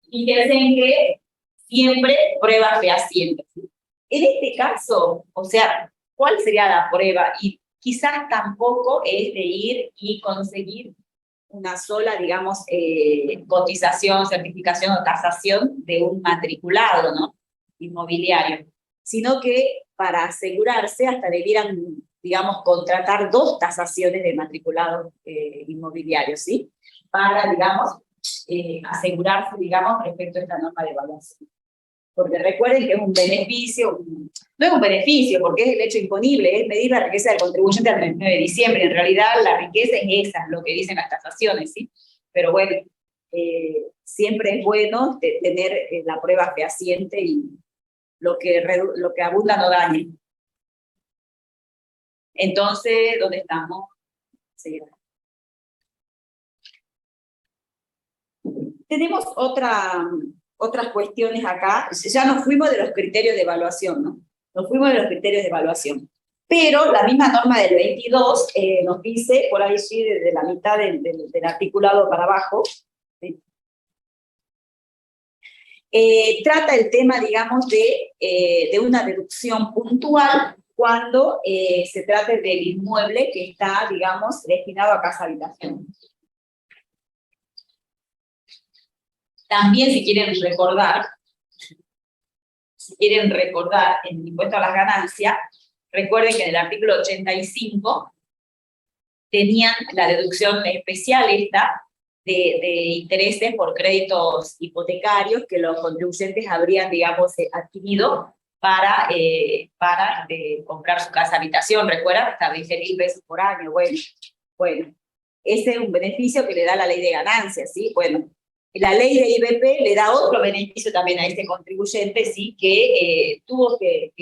fíjense en que siempre prueba fehaciente. En este caso, o sea, ¿cuál sería la prueba? Y quizás tampoco es de ir y conseguir una sola, digamos, cotización, certificación o tasación de un matriculado, ¿no? Inmobiliario, sino que para asegurarse hasta debieran, digamos, contratar 2 tasaciones de matriculados inmobiliarios, ¿sí? Para, digamos, asegurarse, digamos, respecto a esta norma de evaluación. Porque recuerden que es un beneficio, no es un beneficio porque es el hecho imponible, es medir la riqueza del contribuyente al 31 de diciembre. En realidad la riqueza es esa, lo que dicen las tasaciones, ¿sí? Pero bueno, siempre es bueno tener la prueba fehaciente y lo que abunda no dañe. Entonces, ¿dónde estamos? Sí. Tenemos otras cuestiones acá. Ya nos fuimos de los criterios de evaluación, ¿no? Nos fuimos de los criterios de evaluación. Pero la misma norma del 22 nos dice, por ahí sí, desde la mitad del articulado para abajo, ¿sí? Trata el tema, digamos, de una deducción puntual cuando se trate del inmueble que está, digamos, destinado a casa habitación. También, si quieren recordar en el impuesto a las ganancias, recuerden que en el artículo 85 tenían la deducción especial esta de intereses por créditos hipotecarios que los contribuyentes habrían, digamos, adquirido para comprar su casa habitación. Recuerdan, hasta 20.000 pesos por año. Bueno, ese es un beneficio que le da la ley de ganancias, ¿sí? Bueno, la ley de IBP le da otro beneficio también a este contribuyente, ¿sí? Que tuvo que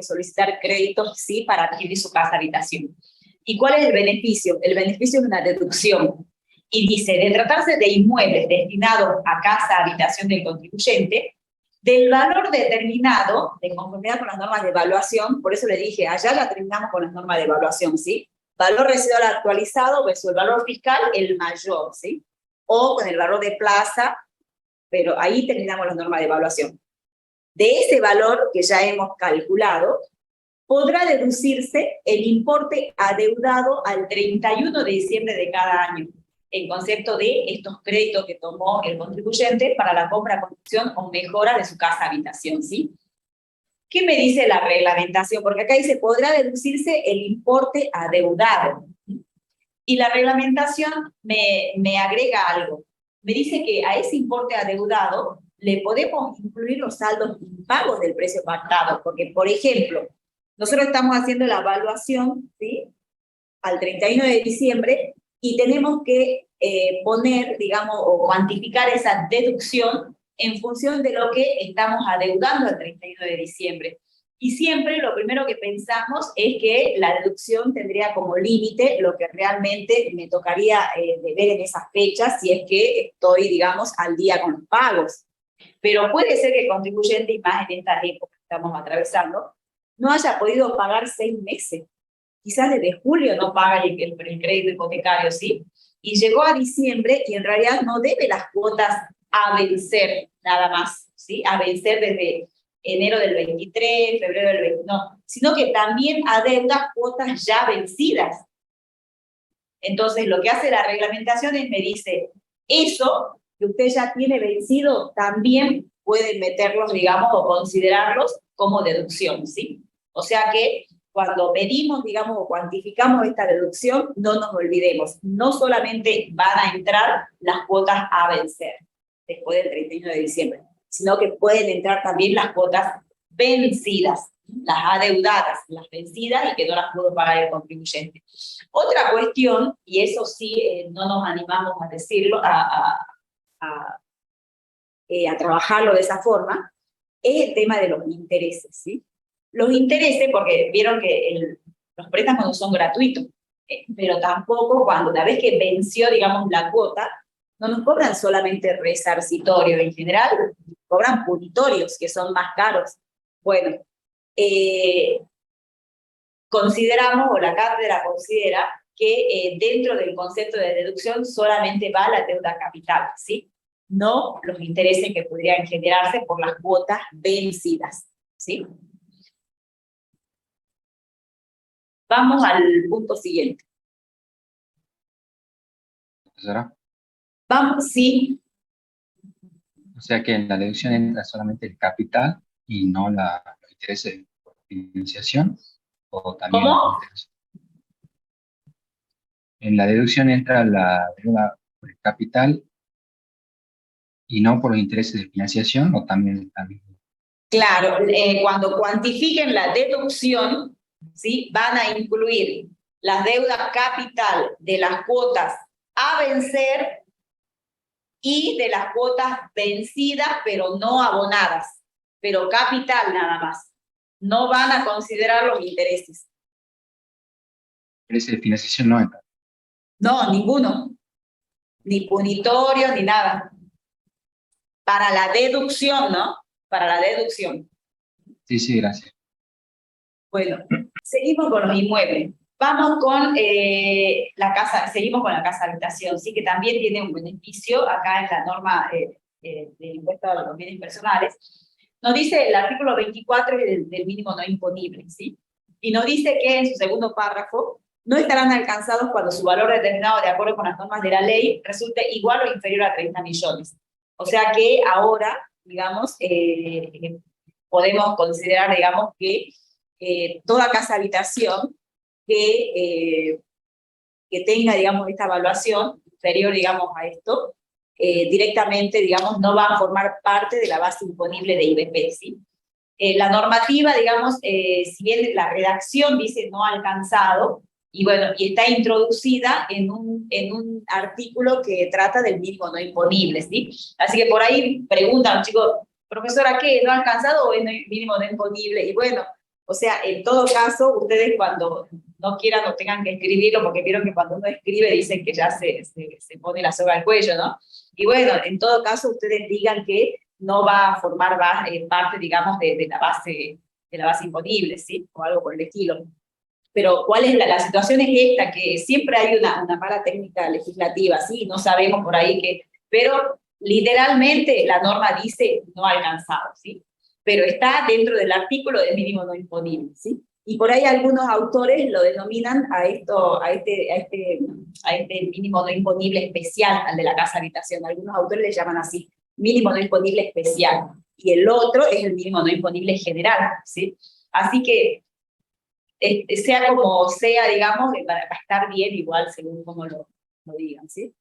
solicitar créditos, ¿sí? Para adquirir su casa habitación. ¿Y cuál es el beneficio? El beneficio es una deducción. Y dice, de tratarse de inmuebles destinados a casa habitación del contribuyente, del valor determinado, de conformidad con las normas de evaluación, por eso le dije, allá la terminamos con las normas de evaluación, ¿sí? Valor residual actualizado versus el valor fiscal, el mayor, ¿sí? O con el valor de plaza, pero ahí terminamos la norma de evaluación. De ese valor que ya hemos calculado, podrá deducirse el importe adeudado al 31 de diciembre de cada año, en concepto de estos créditos que tomó el contribuyente para la compra, construcción o mejora de su casa habitación, ¿sí? ¿Qué me dice la reglamentación? Porque acá dice, podrá deducirse el importe adeudado. Y la reglamentación me agrega algo. Me dice que a ese importe adeudado le podemos incluir los saldos impagos del precio pactado, porque, por ejemplo, nosotros estamos haciendo la evaluación, ¿sí? Al 31 de diciembre y tenemos que poner, digamos, o cuantificar esa deducción en función de lo que estamos adeudando al 31 de diciembre. Y siempre lo primero que pensamos es que la deducción tendría como límite lo que realmente me tocaría deber en esas fechas si es que estoy, digamos, al día con los pagos. Pero puede ser que el contribuyente, y más en esta época que estamos atravesando, no haya podido pagar 6 meses. Quizás desde julio no paga el crédito hipotecario, ¿sí? Y llegó a diciembre y en realidad no debe las cuotas a vencer nada más, ¿sí? A vencer desde enero del 23, febrero del 20, no, sino que también adeuda cuotas ya vencidas. Entonces, lo que hace la reglamentación es, me dice, eso que usted ya tiene vencido, también pueden meterlos, digamos, o considerarlos como deducción, ¿sí? O sea que cuando medimos, digamos, o cuantificamos esta deducción, no nos olvidemos, no solamente van a entrar las cuotas a vencer después del 31 de diciembre, sino que pueden entrar también las cuotas vencidas, las adeudadas, las vencidas y que no las pudo pagar el contribuyente. Otra cuestión, y eso sí no nos animamos a decirlo, a trabajarlo de esa forma, es el tema de los intereses, ¿sí? Los intereses, porque vieron que los préstamos no son gratuitos, pero tampoco cuando una vez que venció, digamos, la cuota, no nos cobran solamente resarcitorios, en general cobran punitorios, que son más caros. Bueno, consideramos, o la cátedra considera, que dentro del concepto de deducción solamente va la deuda capital, ¿sí? No los intereses que podrían generarse por las cuotas vencidas, ¿sí? Vamos al punto siguiente. Profesora. Vamos, sí. O sea que en la deducción entra solamente el capital y no los intereses de financiación, o también ¿Cómo? en la deducción entra la deuda por el capital y no por los intereses de financiación, o también. Claro, cuando cuantifiquen la deducción, ¿sí? Van a incluir las deudas capital de las cuotas a vencer y de las cuotas vencidas pero no abonadas, pero capital nada más. No van a considerar los intereses. Intereses de financiación no entra. No, ninguno. Ni punitorio, ni nada. Para la deducción, ¿no? Para la deducción. Sí, sí, gracias. Bueno, seguimos con los inmuebles. Vamos con la casa, seguimos con la casa habitación, sí, que también tiene un beneficio acá en la norma del impuesto a los bienes personales. Nos dice el artículo 24 del mínimo no imponible, ¿sí? Y nos dice que en su segundo párrafo no estarán alcanzados cuando su valor determinado de acuerdo con las normas de la ley resulte igual o inferior a 30 millones. O sea que ahora, digamos, podemos considerar, digamos, que toda casa habitación que tenga, digamos, esta evaluación inferior, digamos, a esto, directamente, digamos, no va a formar parte de la base imponible de IBP, ¿sí? La normativa, digamos, si bien la redacción dice no alcanzado, y bueno, y está introducida en un artículo que trata del mínimo no imponible, ¿sí? Así que por ahí preguntan, chicos, profesora, ¿qué? ¿No alcanzado o es mínimo no imponible? Y bueno, o sea, en todo caso, ustedes cuando no quieran o tengan que escribirlo, porque vieron que cuando uno escribe dicen que ya se pone la soga al cuello, ¿no? Y bueno, en todo caso, ustedes digan que no va a formar parte, digamos, de la base imponible, ¿sí? O algo por el estilo. Pero ¿cuál es la situación? Es esta, que siempre hay una mala técnica legislativa, ¿sí? No sabemos por ahí qué, pero literalmente la norma dice no alcanzado, ¿sí? Pero está dentro del artículo del mínimo no imponible, ¿sí? Y por ahí algunos autores lo denominan a este mínimo no imponible especial, al de la casa habitación. Algunos autores le llaman así, mínimo no imponible especial. Y el otro es el mínimo no imponible general, ¿sí? Así que, sea como sea, digamos, va a estar bien igual según como lo digan, ¿sí?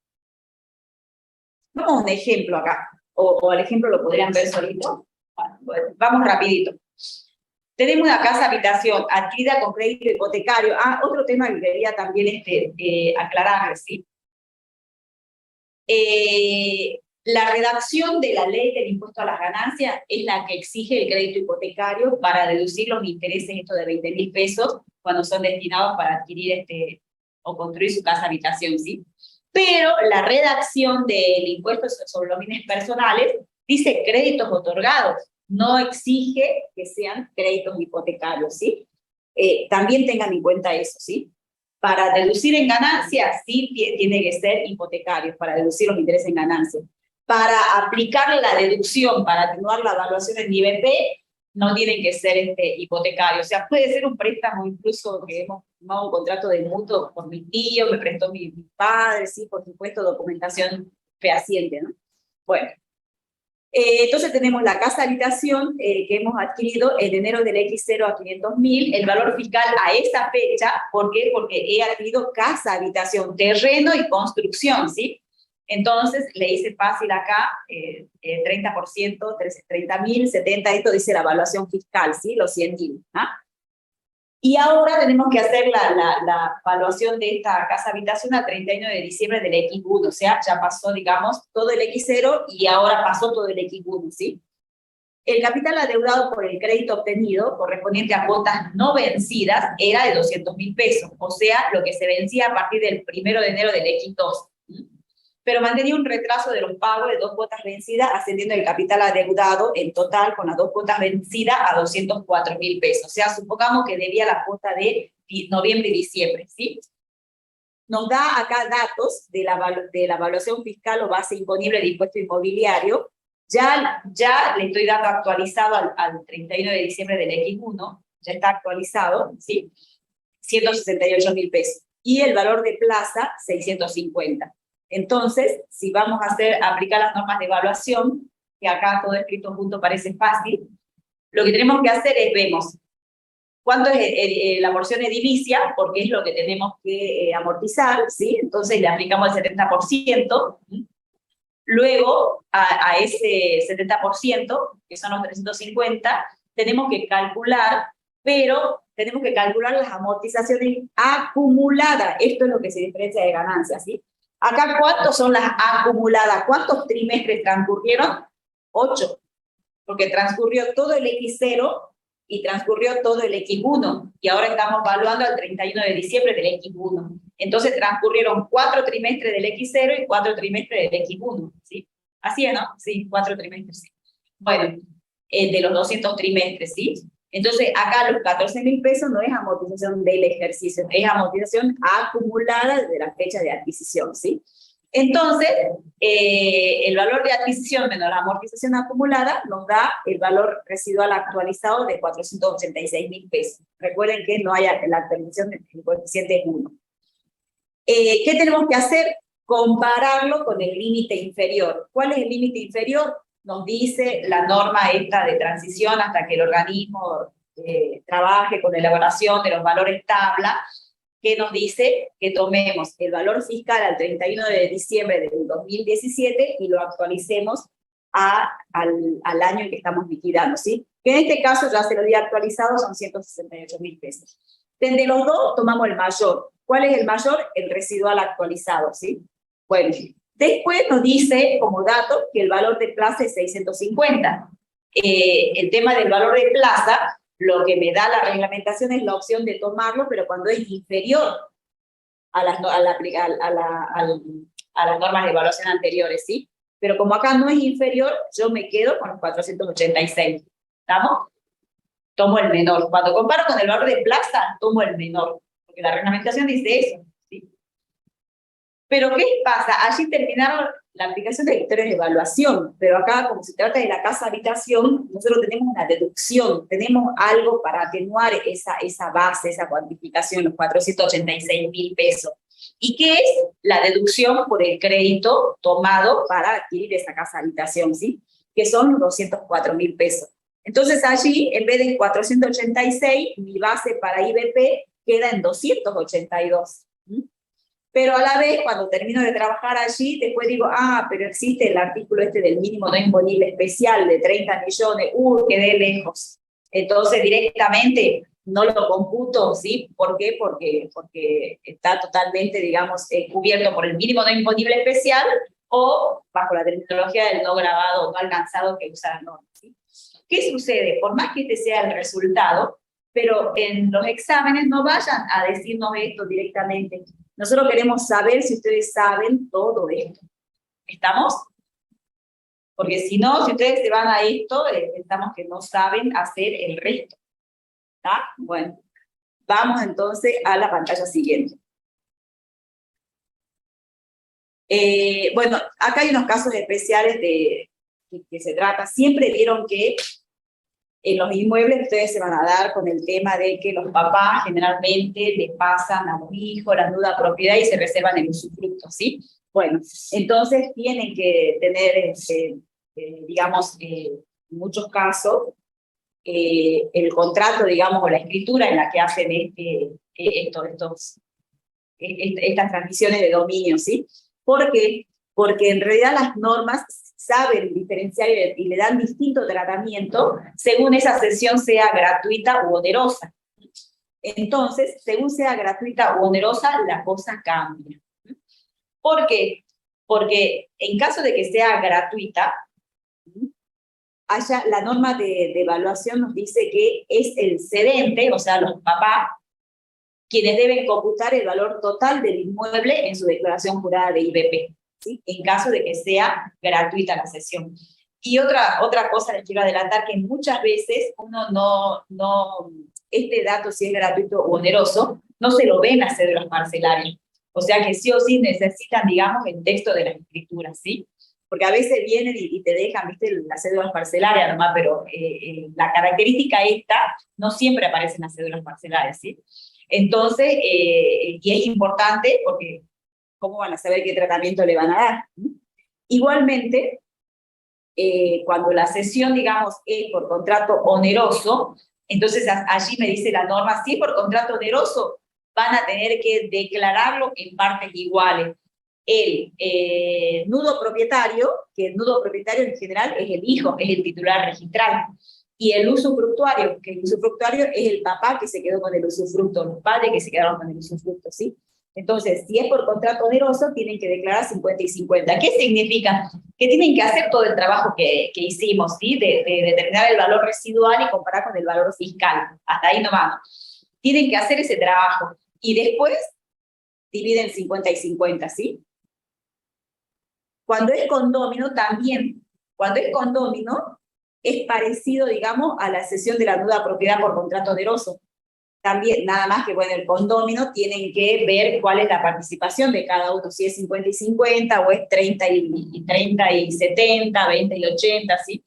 Vamos a un ejemplo acá, o el ejemplo lo podrían ver solito. Bueno, vamos rapidito. Tenemos una casa habitación adquirida con crédito hipotecario. Otro tema que quería también aclarar, ¿sí? La redacción de la ley del impuesto a las ganancias es la que exige el crédito hipotecario para deducir los intereses estos de 20.000 pesos cuando son destinados para adquirir o construir su casa habitación, ¿sí? Pero la redacción del impuesto sobre los bienes personales dice créditos otorgados, no exige que sean créditos hipotecarios, ¿sí? También tengan en cuenta eso, ¿sí? Para deducir en ganancias, sí tiene que ser hipotecario, para deducir los intereses en ganancias. Para aplicar la deducción, para atenuar la evaluación en IBP, no tienen que ser hipotecarios. O sea, puede ser un préstamo incluso que hemos firmado un contrato de mutuo por mi tío, me prestó mi padre, sí, por supuesto, documentación fehaciente, ¿no? Bueno. Entonces tenemos la casa habitación que hemos adquirido en enero del X0 a 500.000, el valor fiscal a esa fecha, ¿por qué? Porque he adquirido casa habitación, terreno y construcción, ¿sí? Entonces, le hice fácil acá, 30%, 30.000, 70, esto dice la evaluación fiscal, ¿sí? Los 100.000, ¿ah? Y ahora tenemos que hacer la evaluación de esta casa habitación a 31 de diciembre del X1, o sea, ya pasó, digamos, todo el X0 y ahora pasó todo el X1, ¿sí? El capital adeudado por el crédito obtenido, correspondiente a cuotas no vencidas, era de 200.000 pesos, o sea, lo que se vencía a partir del 1 de enero del X2. Pero mantenía un retraso de los pagos de 2 cuotas vencidas, ascendiendo el capital adeudado en total con las 2 cuotas vencidas a 204.000 pesos. O sea, supongamos que debía la cuota de noviembre y diciembre, ¿sí? Nos da acá datos de la evaluación fiscal o base imponible de impuesto inmobiliario. Ya le estoy dando actualizado al 31 de diciembre del X1, ya está actualizado, ¿sí? 168.000 pesos. Y el valor de plaza, 650. Entonces, si vamos a aplicar las normas de evaluación, que acá todo escrito junto parece fácil, lo que tenemos que hacer es, vemos, cuánto es la porción edilicia, porque es lo que tenemos que amortizar, ¿sí? Entonces le aplicamos el 70%, luego a ese 70%, que son los 350, tenemos que calcular, pero tenemos que calcular las amortizaciones acumuladas, esto es lo que se diferencia de ganancias, ¿sí? Acá, ¿cuántos son las acumuladas? ¿Cuántos trimestres transcurrieron? 8, porque transcurrió todo el X0 y transcurrió todo el X1, y ahora estamos evaluando al 31 de diciembre del X1. Entonces transcurrieron 4 trimestres del X0 y 4 trimestres del X1, ¿sí? Así es, ¿no? Sí, 4 trimestres, sí. Bueno, de los 200 trimestres, ¿sí? Entonces, acá los 14.000 pesos no es amortización del ejercicio, es amortización acumulada desde la fecha de adquisición, ¿sí? Entonces, el valor de adquisición menos la amortización acumulada nos da el valor residual actualizado de 486.000 pesos. Recuerden que no hay la actualización del coeficiente es 1. ¿Qué tenemos que hacer? Compararlo con el límite inferior. ¿Cuál es el límite inferior? Nos dice la norma esta de transición hasta que el organismo trabaje con la elaboración de los valores tabla, que nos dice que tomemos el valor fiscal al 31 de diciembre del 2017 y lo actualicemos al año en que estamos liquidando, ¿sí? Que en este caso ya se lo había actualizado, son 168.000 pesos. De los dos tomamos el mayor. ¿Cuál es el mayor? El residual actualizado, ¿sí? Bueno, después nos dice como dato que el valor de plaza es 650. El tema del valor de plaza, lo que me da la reglamentación es la opción de tomarlo, pero cuando es inferior a las normas de evaluación anteriores, ¿sí? Pero como acá no es inferior, yo me quedo con los 486. ¿Estamos? Tomo el menor. Cuando comparo con el valor de plaza, tomo el menor, porque la reglamentación dice eso, ¿sí? Pero ¿qué pasa? Allí terminaron la aplicación de criterios de evaluación, pero acá, como se trata de la casa habitación, nosotros tenemos una deducción, tenemos algo para atenuar esa base, esa cuantificación, los 486.000 pesos. ¿Y qué es? La deducción por el crédito tomado para adquirir esa casa habitación, ¿sí? Que son los 204.000 pesos. Entonces allí, en vez de 486, mi base para IBP queda en 282. Pero a la vez, cuando termino de trabajar allí, después digo, pero existe el artículo este del mínimo no imponible especial de 30 millones, quedé lejos. Entonces directamente no lo computo, ¿sí? ¿Por qué? Porque está totalmente, digamos, cubierto por el mínimo no imponible especial o bajo la terminología del no grabado o no alcanzado que usa la norma, ¿sí? ¿Qué sucede? Por más que este sea el resultado, pero en los exámenes no vayan a decirnos esto directamente. Nosotros queremos saber si ustedes saben todo esto. ¿Estamos? Porque si no, si ustedes se van a esto, pensamos que no saben hacer el resto. ¿Está? Bueno, vamos entonces a la pantalla siguiente. Bueno, acá hay unos casos especiales que se trata. Siempre vieron que en los inmuebles ustedes se van a dar con el tema de que los papás generalmente le pasan a los hijos la nuda propiedad y se reservan el usufructo, ¿sí? Bueno, entonces tienen que tener, digamos, en muchos casos, el contrato, digamos, o la escritura en la que hacen estas transmisiones de dominio, ¿sí? Porque porque en realidad las normas saben diferenciar y le dan distinto tratamiento según esa sesión sea gratuita u onerosa. Entonces, según sea gratuita u onerosa, la cosa cambia. ¿Por qué? Porque en caso de que sea gratuita, la norma de evaluación nos dice que es el cedente, o sea, los papás, quienes deben computar el valor total del inmueble en su declaración jurada de IVP, ¿sí? En caso de que sea gratuita la sesión. Y otra cosa les quiero adelantar, que muchas veces uno este dato, si es gratuito o oneroso, no se lo ven a cédulas parcelarias. O sea que sí o sí necesitan, digamos, el texto de las escrituras, ¿sí? Porque a veces vienen y te dejan, viste, las cédulas parcelarias nomás, pero la característica esta no siempre aparece en las cédulas parcelarias, ¿sí? Entonces, y es importante porque ¿cómo van a saber qué tratamiento le van a dar? Igualmente, cuando la cesión, digamos, es por contrato oneroso, entonces allí me dice la norma, si es por contrato oneroso, van a tener que declararlo en partes iguales. El nudo propietario, que el nudo propietario en general es el hijo, es el titular registral, y el usufructuario, que el usufructuario es el papá que se quedó con el usufructo, los padres que se quedaron con el usufructo, ¿sí? Entonces, si es por contrato oneroso, tienen que declarar 50 y 50. ¿Qué significa? Que tienen que hacer todo el trabajo que hicimos, ¿sí? De determinar el valor residual y comparar con el valor fiscal. Hasta ahí no vamos. Tienen que hacer ese trabajo. Y después dividen 50 y 50, ¿sí? Cuando es condómino, también. Cuando es condómino, es parecido, digamos, a la cesión de la nuda propiedad por contrato oneroso. También, nada más que, bueno, el condómino tienen que ver cuál es la participación de cada uno, si es 50 y 50, o es 30 y 70, 20 y 80, ¿sí?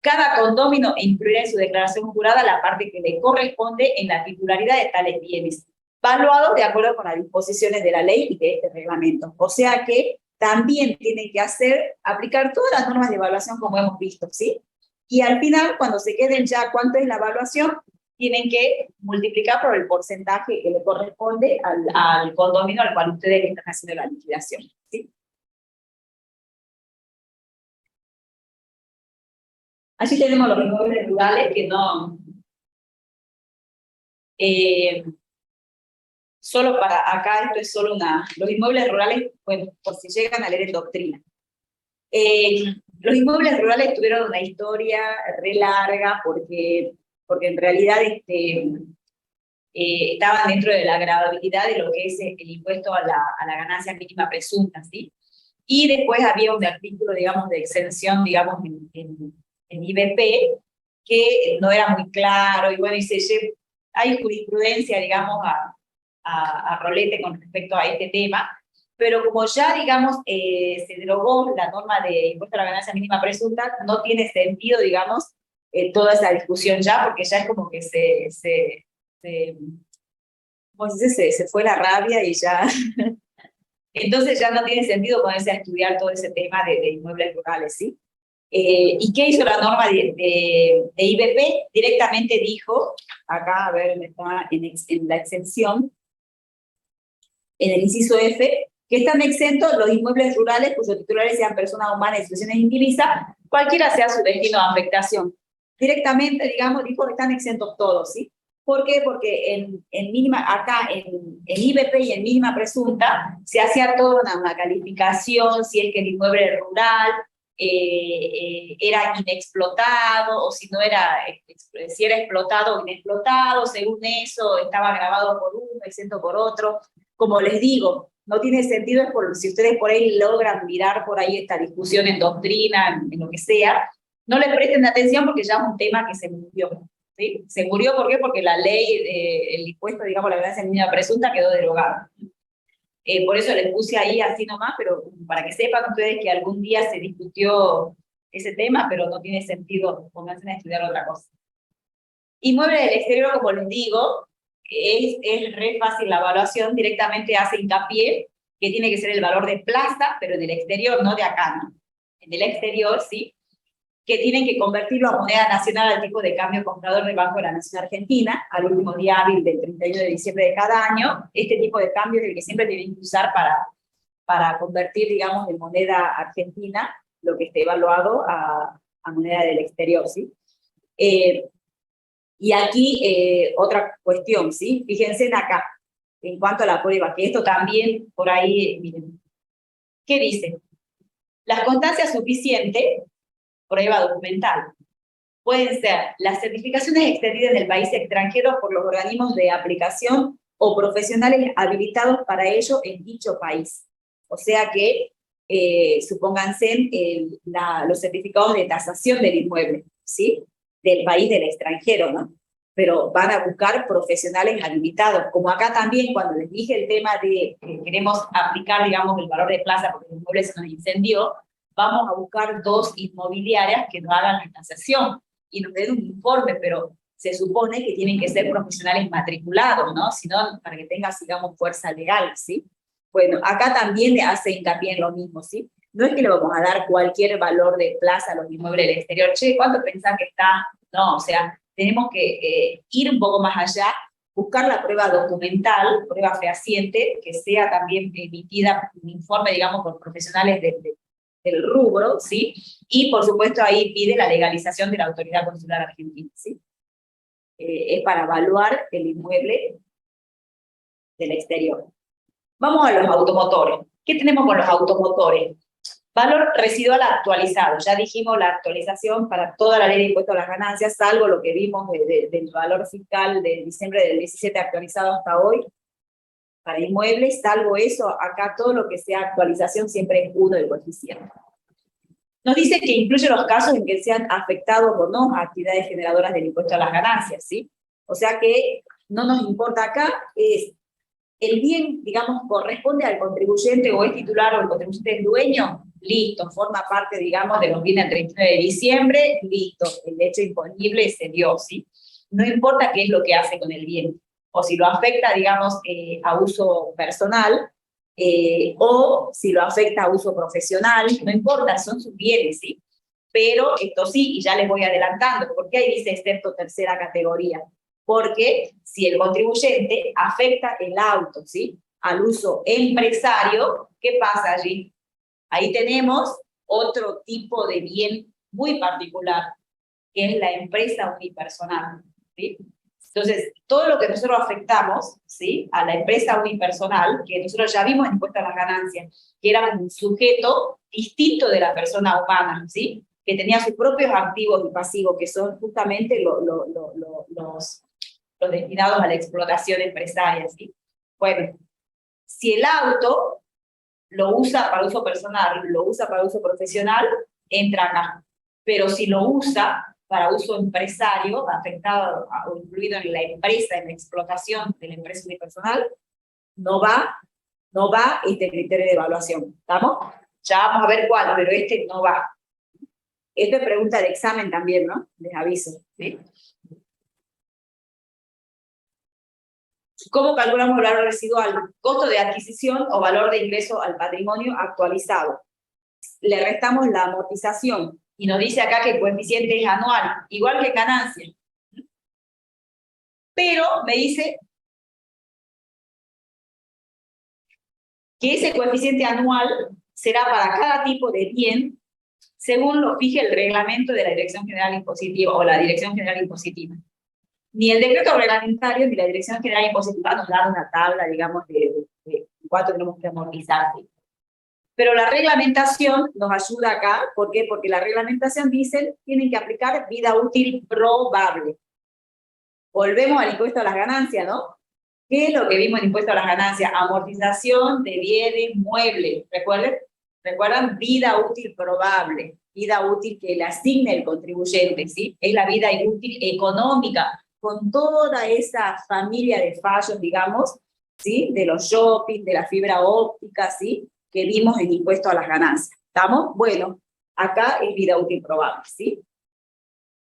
Cada condómino incluirá en su declaración jurada la parte que le corresponde en la titularidad de tales bienes, valuados de acuerdo con las disposiciones de la ley y de este reglamento. O sea que también tienen que aplicar todas las normas de evaluación como hemos visto, ¿sí? Y al final, cuando se queden ya cuánto es la evaluación, tienen que multiplicar por el porcentaje que le corresponde al condominio al cual ustedes le están haciendo la liquidación, ¿sí? Así tenemos los inmuebles rurales que no... solo para acá, esto es solo los inmuebles rurales, bueno, por si llegan a leer en doctrina. Los inmuebles rurales tuvieron una historia re larga porque en realidad estaban dentro de la gravabilidad de lo que es el impuesto a la ganancia mínima presunta, ¿sí? Y después había un artículo, digamos, de exención, digamos, en IVP, que no era muy claro, y bueno, hay jurisprudencia, digamos, a rolete con respecto a este tema, pero como ya, digamos, se derogó la norma de impuesto a la ganancia mínima presunta, no tiene sentido, digamos, toda esa discusión ya, porque ya es como que ¿cómo se dice? Se fue la rabia y ya... Entonces ya no tiene sentido ponerse a estudiar todo ese tema de inmuebles rurales, ¿sí? ¿Y qué hizo la norma de IVP? Directamente dijo, acá, a ver, está en la exención, en el inciso F, que están exentos los inmuebles rurales cuyos titulares sean personas humanas y situaciones indivisas, cualquiera sea su destino de afectación. Directamente, digamos, dijo que están exentos todos, ¿sí? ¿Por qué? Porque acá en IVP y en mínima presunta se hacía toda una calificación, si es que el inmueble rural era inexplotado, o si no era, si era explotado o inexplotado, según eso estaba grabado por uno, exento por otro. Como les digo, no tiene sentido, si ustedes por ahí logran mirar por ahí esta discusión en doctrina, en lo que sea, no le presten atención porque ya es un tema que se murió. ¿Sí? Se murió, ¿por qué? Porque la ley, el impuesto, digamos, la ganancia mínima presunta quedó derogada. Por eso les puse ahí así nomás, pero para que sepan ustedes que algún día se discutió ese tema, pero no tiene sentido ponerse a estudiar otra cosa. Inmueble del exterior, como les digo, es re fácil la evaluación, directamente hace hincapié que tiene que ser el valor de plaza, pero en el exterior, no de acá, ¿no? En el exterior, sí, que tienen que convertirlo a moneda nacional al tipo de cambio comprador del Banco de la Nación Argentina, al último día hábil del 31 de diciembre de cada año. Este tipo de cambio es el que siempre tienen que usar para convertir, digamos, en moneda argentina lo que esté evaluado a moneda del exterior, ¿sí? Y aquí otra cuestión, ¿sí? Fíjense en acá, en cuanto a la prueba, que esto también por ahí, miren, ¿qué dice? Las constancias suficientes, prueba documental, pueden ser las certificaciones extendidas en el país extranjero por los organismos de aplicación o profesionales habilitados para ello en dicho país. O sea que, supónganse los certificados de tasación del inmueble, ¿sí? Del país del extranjero, ¿no? Pero van a buscar profesionales habilitados. Como acá también, cuando les dije el tema de que queremos aplicar, digamos, el valor de plaza porque el inmueble se nos incendió, vamos a buscar 2 inmobiliarias que nos hagan la tasación y nos den un informe, pero se supone que tienen que ser profesionales matriculados, ¿no? Si no, para que tengas, digamos, fuerza legal, ¿sí? Bueno, acá también le hace hincapié en lo mismo, ¿sí? No es que le vamos a dar cualquier valor de plaza a los inmuebles del exterior. Che, ¿cuánto pensás que está? No, o sea, tenemos que ir un poco más allá, buscar la prueba documental, prueba fehaciente, que sea también emitida un informe, digamos, por profesionales del rubro, ¿sí? Y, por supuesto, ahí pide la legalización de la autoridad consular argentina, ¿sí? Es para evaluar el inmueble del exterior. Vamos a los automotores. ¿Qué tenemos con los automotores? Valor residual actualizado. Ya dijimos la actualización para toda la ley de impuestos a las ganancias, salvo lo que vimos del valor fiscal de diciembre del 17 actualizado hasta hoy, para inmuebles, salvo eso, acá todo lo que sea actualización siempre es 1 del coeficiente. Nos dice que incluye los casos en que sean afectados o no a actividades generadoras del impuesto a las ganancias, ¿sí? O sea que no nos importa acá, es el bien, digamos, corresponde al contribuyente o es titular o el contribuyente es dueño, listo, forma parte, digamos, de los bienes del 31 de diciembre, listo, el hecho imponible se dio, ¿sí? No importa qué es lo que hace con el bien, o si lo afecta, digamos, a uso personal, o si lo afecta a uso profesional, no importa, son sus bienes, ¿sí? Pero esto sí, y ya les voy adelantando, porque ahí dice excepto tercera categoría, porque si el contribuyente afecta el auto, ¿sí?, al uso empresario, ¿qué pasa allí? Ahí tenemos otro tipo de bien muy particular, que es la empresa unipersonal, ¿sí? Entonces, todo lo que nosotros afectamos, ¿sí?, a la empresa unipersonal, que nosotros ya vimos en impuesto a las ganancias, que era un sujeto distinto de la persona humana, ¿sí?, que tenía sus propios activos y pasivos, que son justamente los destinados a la explotación empresaria, ¿sí? Bueno, si el auto lo usa para uso personal, lo usa para uso profesional, entra acá. Pero si lo usa para uso empresario, afectado o incluido en la empresa, en la explotación de la empresa unipersonal, no va este criterio de evaluación. ¿Estamos? Ya vamos a ver cuál, pero este no va. Esto es pregunta de examen también, ¿no? Les aviso, ¿sí? ¿Cómo calculamos el valor residual? Costo de adquisición o valor de ingreso al patrimonio actualizado. Le restamos la amortización y nos dice acá que el coeficiente es anual, igual que ganancia. Pero me dice que ese coeficiente anual será para cada tipo de bien según lo fije el reglamento de la Dirección General Impositiva o la Dirección General Impositiva. Ni el decreto reglamentario ni la Dirección General Impositiva nos dan una tabla, digamos, de cuánto tenemos que amortizar. Pero la reglamentación nos ayuda acá. ¿Por qué? Porque la reglamentación dice tienen que aplicar vida útil probable. Volvemos al impuesto a las ganancias, ¿no? ¿Qué es lo que vimos en impuesto a las ganancias? Amortización de bienes muebles. ¿Recuerdan? Vida útil probable. Vida útil que le asigne el contribuyente, ¿sí? Es la vida útil económica, con toda esa familia de fallos, digamos, ¿sí? De los shopping, de la fibra óptica, ¿sí?, que vimos en impuesto a las ganancias. ¿Estamos? Bueno, acá es vida útil probable, ¿sí?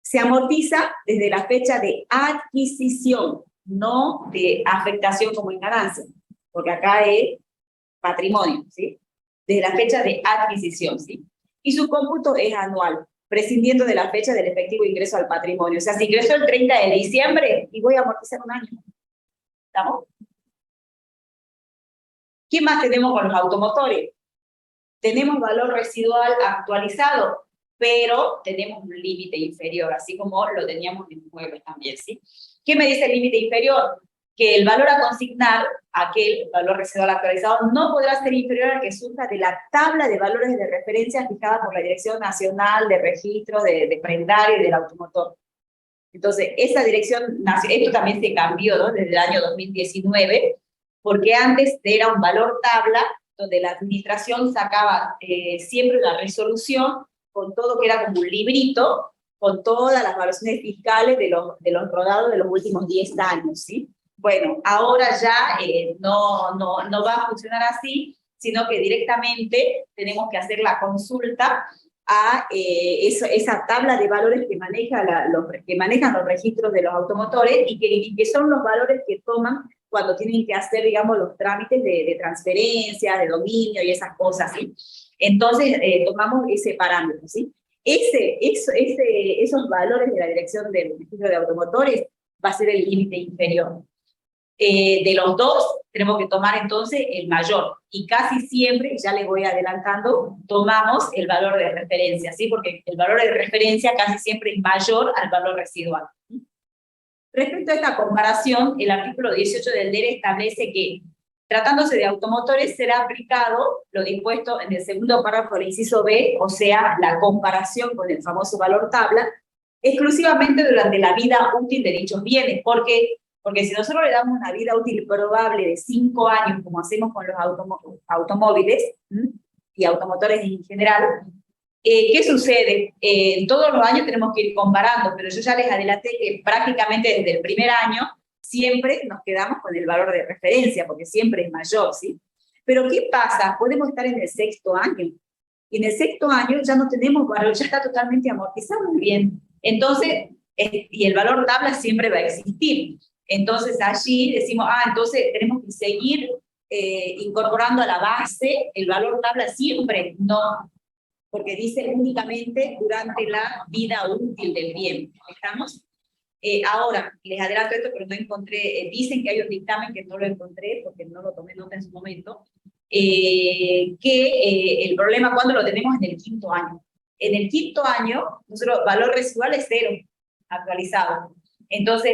Se amortiza desde la fecha de adquisición, no de afectación como en ganancia, porque acá es patrimonio, ¿sí? Desde la fecha de adquisición, ¿sí? Y su cómputo es anual, prescindiendo de la fecha del efectivo ingreso al patrimonio. O sea, si ingresó el 30 de diciembre y voy a amortizar un año. ¿Estamos? ¿Qué más tenemos con los automotores? Tenemos valor residual actualizado, pero tenemos un límite inferior, así como lo teníamos en muebles también, ¿sí? ¿Qué me dice el límite inferior? Que el valor a consignar, aquel valor residual actualizado, no podrá ser inferior al que surja de la tabla de valores de referencia fijada por la Dirección Nacional de Registro de Prendario y del Automotor. Entonces, esa dirección, esto también se cambió, ¿no? Desde el año 2019, porque antes era un valor tabla, donde la administración sacaba siempre una resolución con todo, que era como un librito, con todas las evaluaciones fiscales de los rodados de los últimos 10 años, ¿sí? Bueno, ahora ya no va a funcionar así, sino que directamente tenemos que hacer la consulta a esa tabla de valores que, que manejan los registros de los automotores y que son los valores que toman cuando tienen que hacer, digamos, los trámites de transferencia, de dominio y esas cosas, ¿sí? Entonces, tomamos ese parámetro, ¿sí? Esos valores de la Dirección del Registro de Automotores va a ser el límite inferior. De los dos, tenemos que tomar entonces el mayor. Y casi siempre, ya les voy adelantando, tomamos el valor de referencia, ¿sí? Porque el valor de referencia casi siempre es mayor al valor residual. Respecto a esta comparación, el artículo 18 del DERE establece que, tratándose de automotores, será aplicado lo dispuesto en el segundo párrafo del inciso B, o sea, la comparación con el famoso valor tabla, exclusivamente durante la vida útil de dichos bienes, porque si nosotros le damos una vida útil probable de 5 años, como hacemos con los automóviles y automotores en general, ¿qué sucede? Todos los años tenemos que ir comparando, pero yo ya les adelanté que prácticamente desde el primer año siempre nos quedamos con el valor de referencia, porque siempre es mayor, ¿sí? Pero ¿qué pasa? Podemos estar en el 6º año, y en el 6º año ya no tenemos valor, ya está totalmente amortizado, muy bien. Entonces, y el valor tabla siempre va a existir. Entonces allí decimos, entonces tenemos que seguir incorporando a la base el valor tabla siempre, no, porque dice únicamente durante la vida útil del bien. ¿Estamos? Ahora, les adelanto esto, pero no encontré, dicen que hay un dictamen que no lo encontré, porque no lo tomé nota en su momento, el problema cuando lo tenemos en el 5º año. En el 5º año, nosotros, valor residual es 0, actualizado. Entonces,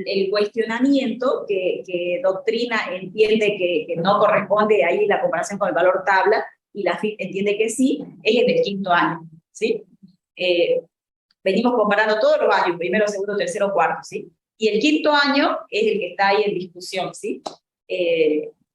el cuestionamiento que doctrina entiende que no corresponde ahí la comparación con el valor tabla, y la FIP entiende que sí, es en el 5º año, ¿sí? Venimos comparando todos los años, primero, segundo, tercero, cuarto, ¿sí? Y el 5º año es el que está ahí en discusión, ¿sí?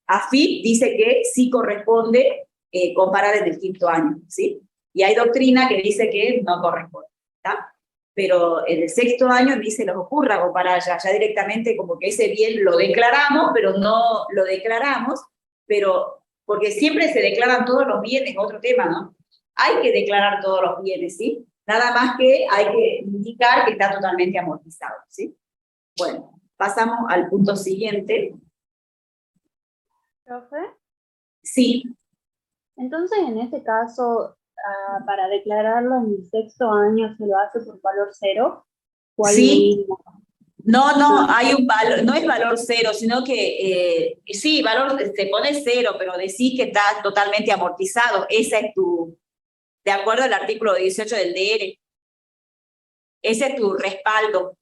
AFIP dice que sí corresponde comparar en el 5º año, ¿sí? Y hay doctrina que dice que no corresponde, ¿está? Pero en el 6º año ni se nos ocurra comparar ya directamente, como que ese bien lo declaramos, pero no lo declaramos, pero porque siempre se declaran todos los bienes, otro tema, ¿no? Hay que declarar todos los bienes, ¿sí? Nada más que hay que indicar que está totalmente amortizado, ¿sí? Bueno, pasamos al punto siguiente. ¿Profe? Sí. Entonces, en este caso, para declararlo en el 6º año, ¿se lo hace por valor 0? ¿O sí. No, hay un valor, no es valor 0, sino que, sí, valor, se pone 0, pero decís que está totalmente amortizado. Esa es de acuerdo al artículo 18 del DR, ese es tu respaldo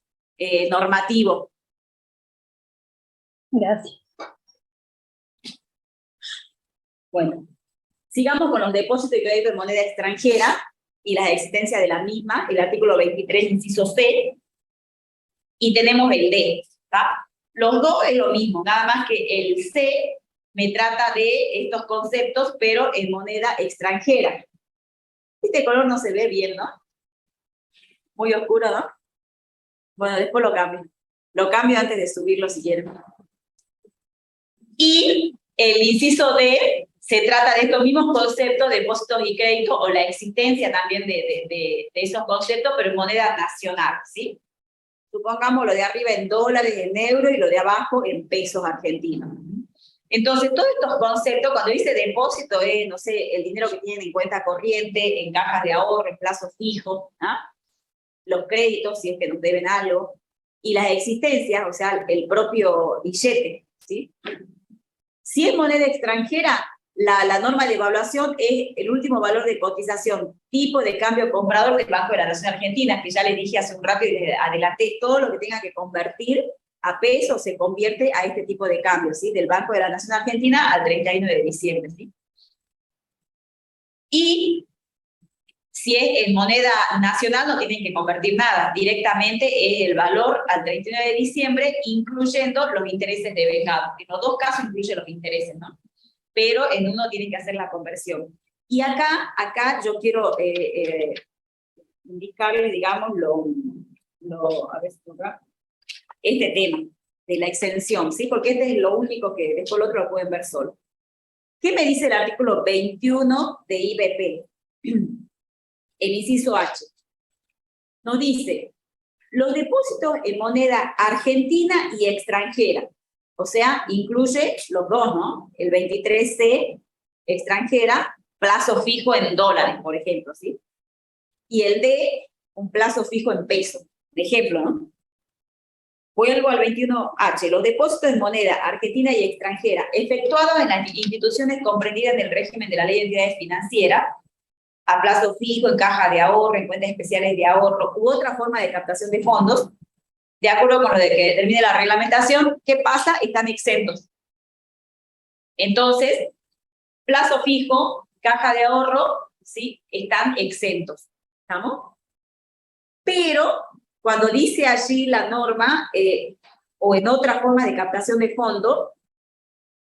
normativo. Gracias. Bueno, sigamos con los depósitos y créditos de moneda extranjera y la existencia de la misma, el artículo 23, inciso C, y tenemos el D, ¿está? Los dos es lo mismo, nada más que el C me trata de estos conceptos, pero en moneda extranjera. Este color no se ve bien, ¿no? Muy oscuro, ¿no? Bueno, después lo cambio. Lo cambio antes de subirlo si quieren. Y el inciso D se trata de estos mismos conceptos de depósitos y créditos, o la existencia también de esos conceptos, pero en moneda nacional, ¿sí? Supongamos lo de arriba en dólares, en euros, y lo de abajo en pesos argentinos. Entonces, todos estos conceptos, cuando dice depósito, es, no sé, el dinero que tienen en cuenta corriente, en cajas de ahorro, en plazos fijos, ¿no? Los créditos, si es que nos deben algo, y las existencias, o sea, el propio billete, ¿sí? Si es moneda extranjera, la norma de evaluación es el último valor de cotización, tipo de cambio comprador del Banco de la Nación Argentina, que ya les dije hace un rato y les adelanté, todo lo que tenga que convertir a pesos se convierte a este tipo de cambio, ¿sí? Del Banco de la Nación Argentina al 31 de diciembre, ¿sí? Y si es en moneda nacional no tienen que convertir nada, directamente es el valor al 31 de diciembre, incluyendo los intereses de vengado. En los dos casos incluye los intereses, ¿no? Pero en uno tienen que hacer la conversión. Y acá yo quiero indicarles, digamos, a ver, este tema de la exención, ¿sí? Porque este es lo único que después lo otro lo pueden ver solo. ¿Qué me dice el artículo 21 de IBP? El inciso H. Nos dice, los depósitos en moneda argentina y extranjera, o sea, incluye los dos, ¿no? El 23C, extranjera, plazo fijo en dólares, por ejemplo, ¿sí? Y el D, un plazo fijo en pesos, de ejemplo, ¿no? Vuelvo al 21H, los depósitos en moneda argentina y extranjera, efectuados en las instituciones comprendidas en el régimen de la Ley de Entidades Financieras, a plazo fijo, en caja de ahorro, en cuentas especiales de ahorro, u otra forma de captación de fondos, de acuerdo con lo de que determine la reglamentación, ¿qué pasa? Están exentos. Entonces, plazo fijo, caja de ahorro, ¿sí? Están exentos. ¿Estamos? Pero, cuando dice allí la norma, o en otra forma de captación de fondos,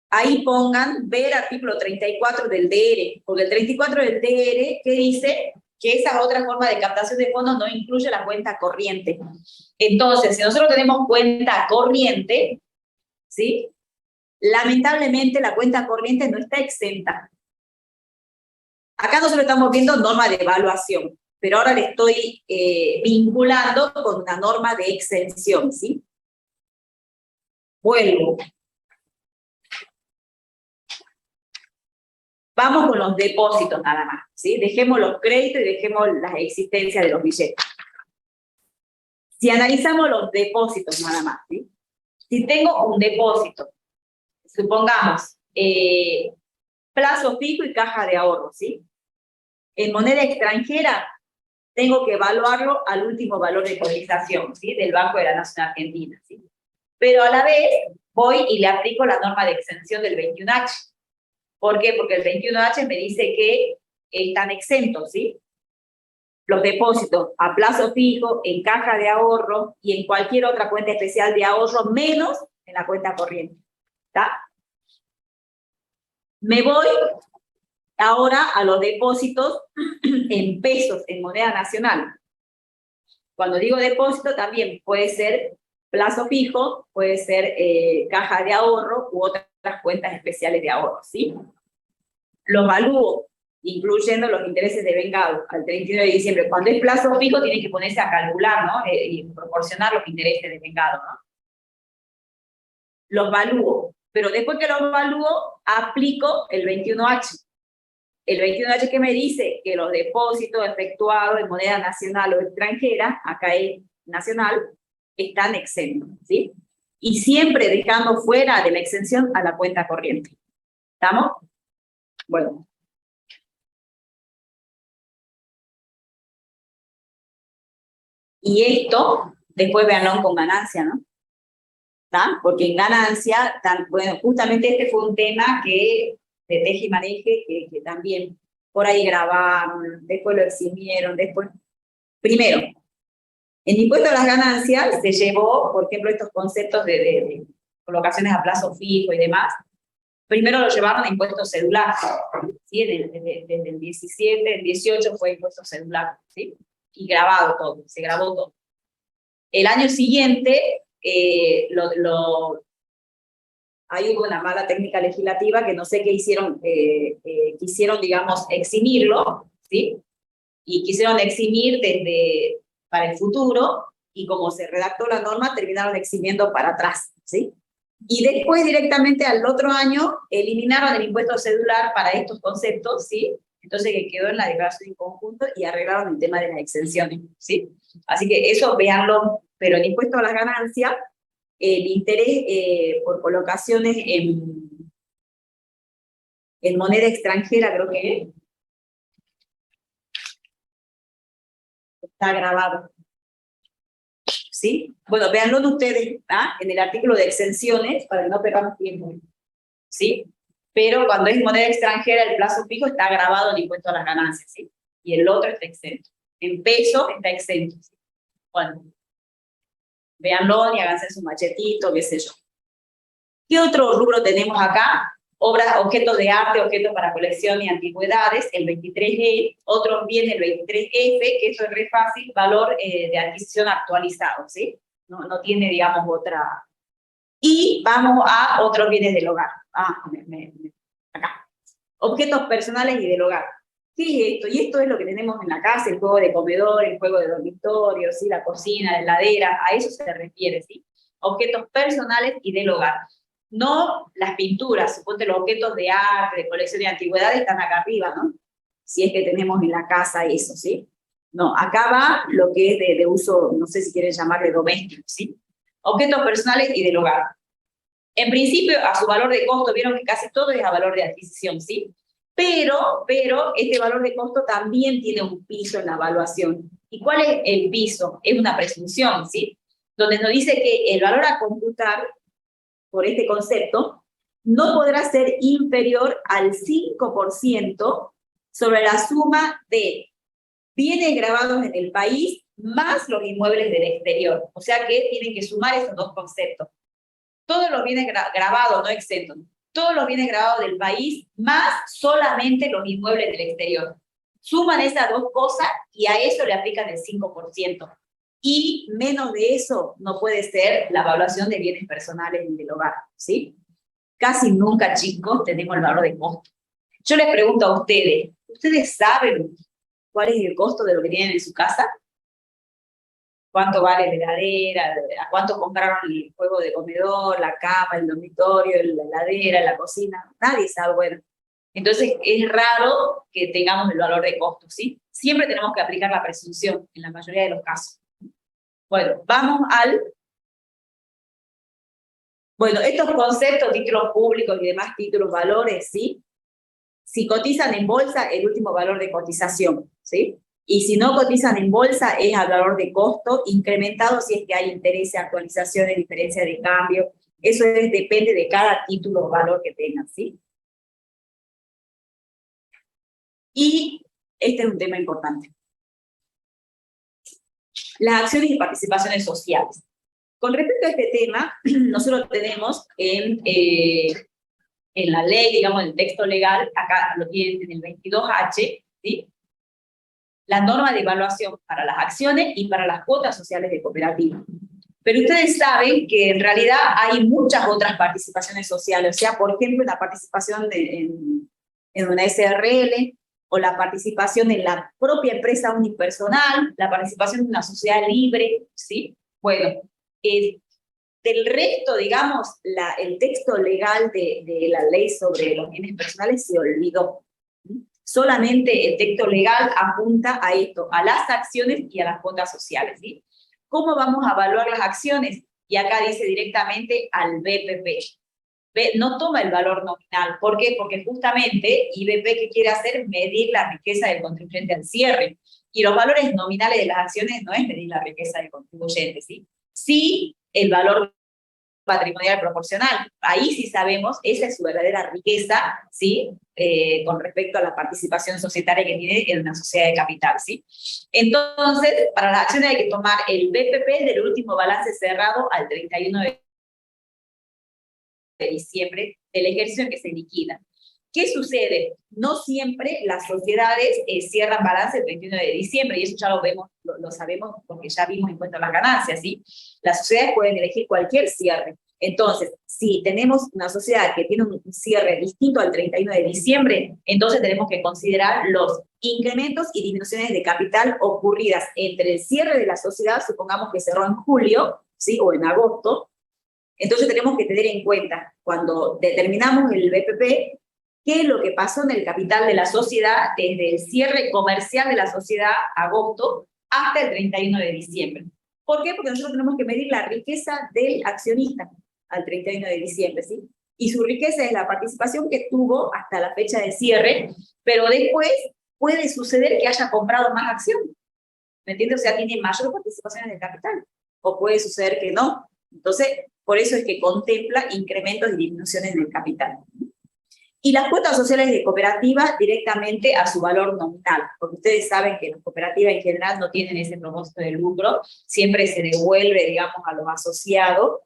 ahí pongan ver artículo 34 del DR, porque el 34 del DR, que dice que esa otra forma de captación de fondos no incluye la cuenta corriente. Entonces, si nosotros tenemos cuenta corriente, ¿sí? Lamentablemente la cuenta corriente no está exenta. Acá nosotros estamos viendo norma de evaluación, pero ahora le estoy vinculando con una norma de exención, ¿sí? Vuelvo. Vamos con los depósitos nada más, ¿sí? Dejemos los créditos y dejemos la existencia de los billetes. Si analizamos los depósitos nada más, ¿sí? Si tengo un depósito, supongamos, plazo fijo y caja de ahorro, ¿sí? En moneda extranjera, tengo que evaluarlo al último valor de cotización, ¿sí? Del Banco de la Nación Argentina, ¿sí? Pero a la vez, voy y le aplico la norma de exención del 21H. ¿Por qué? Porque el 21H me dice que están exentos, ¿sí? Los depósitos a plazo fijo, en caja de ahorro y en cualquier otra cuenta especial de ahorro, menos en la cuenta corriente. ¿Está? Me voy ahora a los depósitos en pesos, en moneda nacional. Cuando digo depósito, también puede ser plazo fijo, puede ser caja de ahorro u otras cuentas especiales de ahorro, ¿sí? Los valúo, incluyendo los intereses de vengado, al 31 de diciembre. Cuando es plazo fijo, tienen que ponerse a calcular, ¿no? Y proporcionar los intereses de vengado, ¿no? Los valúo, pero después que los valúo, aplico el 21H. El 21H que me dice que los depósitos efectuados en moneda nacional o extranjera, acá es nacional, están exentos, ¿sí? Y siempre dejando fuera de la exención a la cuenta corriente. ¿Estamos? Bueno. Y esto, después véanlo con ganancia, ¿no? ¿Está? Porque en ganancia, bueno, justamente este fue un tema que de teje y maneje, que también por ahí grabaron, después lo eximieron, después... Primero, en impuesto a las ganancias se llevó, por ejemplo, estos conceptos de colocaciones a plazo fijo y demás. Primero lo llevaron a impuesto celular, ¿sí? Desde el 17, el 18 fue impuesto celular, ¿sí? Y grabado todo, se grabó todo. El año siguiente, ahí hubo una mala técnica legislativa que no sé qué hicieron, quisieron, digamos, eximirlo, ¿sí? Y quisieron eximir para el futuro, y como se redactó la norma, terminaron eximiendo para atrás, ¿sí? Y después directamente al otro año eliminaron el impuesto celular para estos conceptos, ¿sí? Entonces que quedó en la declaración en conjunto y arreglaron el tema de las exenciones, ¿sí? Así que eso véanlo, pero el impuesto a las ganancias, el interés por colocaciones En moneda extranjera creo que está grabado. ¿Sí? Bueno, véanlo ustedes, ¿ah? En el artículo de exenciones, para que no perdamos tiempo. ¿Sí? Pero cuando es moneda extranjera, el plazo fijo está grabado el impuesto a las ganancias, ¿sí? Y el otro está exento. En peso está exento, ¿sí? Bueno, véanlo y háganse su machetito, qué sé yo. ¿Qué otro rubro tenemos acá? Obras, objetos de arte, objetos para colección y antigüedades, el 23E, otros bienes, el 23F, que eso es re fácil, valor de adquisición actualizado, ¿sí? No tiene, digamos, otra. Y vamos a otros bienes del hogar. Acá. Objetos personales y del hogar. ¿Qué es esto? Y esto es lo que tenemos en la casa, el juego de comedor, el juego de dormitorio, ¿sí? La cocina, la heladera, a eso se refiere, ¿sí? Objetos personales y del hogar. No las pinturas, suponte los objetos de arte, de colección de antigüedades están acá arriba, ¿no? Si es que tenemos en la casa eso, ¿sí? No, acá va lo que es de uso, no sé si quieren llamarle doméstico, ¿sí? Objetos personales y del hogar. En principio, a su valor de costo, vieron que casi todo es a valor de adquisición, ¿sí? Pero este valor de costo también tiene un piso en la evaluación. ¿Y cuál es el piso? Es una presunción, ¿sí? Donde nos dice que el valor a computar por este concepto no podrá ser inferior al 5% sobre la suma de bienes grabados en el país más los inmuebles del exterior. O sea que tienen que sumar esos dos conceptos. Todos los bienes grabados, no exentos, todos los bienes grabados del país, más solamente los inmuebles del exterior. Suman esas dos cosas y a eso le aplican el 5%. Y menos de eso no puede ser la evaluación de bienes personales del hogar, ¿sí? Casi nunca, chicos, tenemos el valor de costo. Yo les pregunto a ustedes, ¿ustedes saben cuál es el costo de lo que tienen en su casa? ¿Cuánto vale la heladera? ¿A cuánto compraron el juego de comedor, la cama, el dormitorio, la heladera, la cocina? Nadie sabe, bueno. Entonces, es raro que tengamos el valor de costo, ¿sí? Siempre tenemos que aplicar la presunción, en la mayoría de los casos. Bueno, vamos al... Bueno, estos conceptos, títulos públicos y demás títulos, valores, ¿sí? Si cotizan en bolsa, el último valor de cotización, ¿sí? Y si no cotizan en bolsa, es al valor de costo, incrementado si es que hay intereses, actualizaciones, diferencia de cambio. Eso depende de cada título o valor que tengan, ¿sí? Y este es un tema importante. Las acciones y participaciones sociales. Con respecto a este tema, nosotros tenemos en la ley, digamos, en el texto legal, acá lo tienen en el 22H, ¿sí? La norma de evaluación para las acciones y para las cuotas sociales de cooperativa. Pero ustedes saben que en realidad hay muchas otras participaciones sociales, o sea, por ejemplo, la participación en una SRL, o la participación en la propia empresa unipersonal, la participación en una sociedad libre, ¿sí? Bueno, del resto, digamos, el texto legal de la ley sobre los bienes personales se olvidó. Solamente el texto legal apunta a esto, a las acciones y a las cuotas sociales, ¿sí? ¿Cómo vamos a evaluar las acciones? Y acá dice directamente al BPP. No toma el valor nominal. ¿Por qué? Porque justamente IBP, ¿qué quiere hacer? Medir la riqueza del contribuyente al cierre. Y los valores nominales de las acciones no es medir la riqueza del contribuyente, ¿sí? Sí, el valor patrimonial proporcional. Ahí sí sabemos, esa es su verdadera riqueza, ¿sí? Con respecto a la participación societaria que tiene en una sociedad de capital, ¿sí? Entonces, para las acciones hay que tomar el BPP del último balance cerrado al 31 de diciembre del ejercicio en que se liquida. ¿Qué sucede? No siempre las sociedades cierran balance el 31 de diciembre, y eso ya lo vemos, lo sabemos porque ya vimos en cuenta las ganancias, ¿sí? Las sociedades pueden elegir cualquier cierre. Entonces, si tenemos una sociedad que tiene un cierre distinto al 31 de diciembre, entonces tenemos que considerar los incrementos y disminuciones de capital ocurridas entre el cierre de la sociedad, supongamos que cerró en julio, ¿sí? O en agosto. Entonces tenemos que tener en cuenta, cuando determinamos el BPP, qué es lo que pasó en el capital de la sociedad desde el cierre comercial de la sociedad agosto hasta el 31 de diciembre. ¿Por qué? Porque nosotros tenemos que medir la riqueza del accionista al 31 de diciembre, ¿sí? y su riqueza es la participación que tuvo hasta la fecha de cierre, pero después puede suceder que haya comprado más acción. ¿Me entiendes? O sea, tiene mayor participación en el capital. O puede suceder que no. Entonces, por eso es que contempla incrementos y disminuciones en el capital. Y las cuotas sociales de cooperativas directamente a su valor nominal, porque ustedes saben que las cooperativas en general no tienen ese propósito de lucro, siempre se devuelve, digamos, a los asociados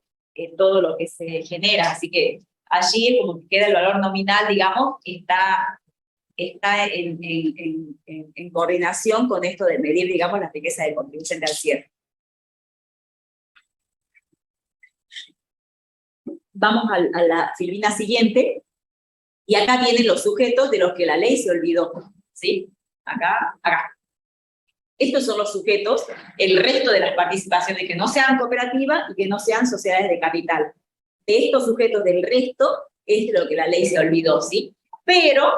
todo lo que se genera, así que allí es como que queda el valor nominal, digamos, está en coordinación con esto de medir, digamos, la riqueza del contribuyente al cierre. Vamos a la filmina siguiente, y acá vienen los sujetos de los que la ley se olvidó, ¿sí? Acá. Estos son los sujetos, el resto de las participaciones que no sean cooperativas y que no sean sociedades de capital. De estos sujetos del resto es de lo que la ley se olvidó, ¿sí? Pero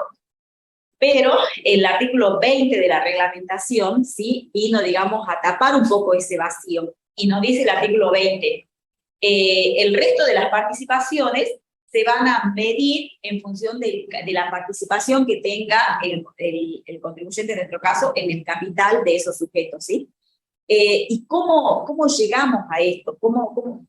el artículo 20 de la reglamentación, ¿sí? Vino, digamos, a tapar un poco ese vacío. Y nos dice el artículo 20, el resto de las participaciones se van a medir en función de la participación que tenga el contribuyente, en nuestro caso, en el capital de esos sujetos, ¿sí? ¿Y cómo llegamos a esto? ¿Cómo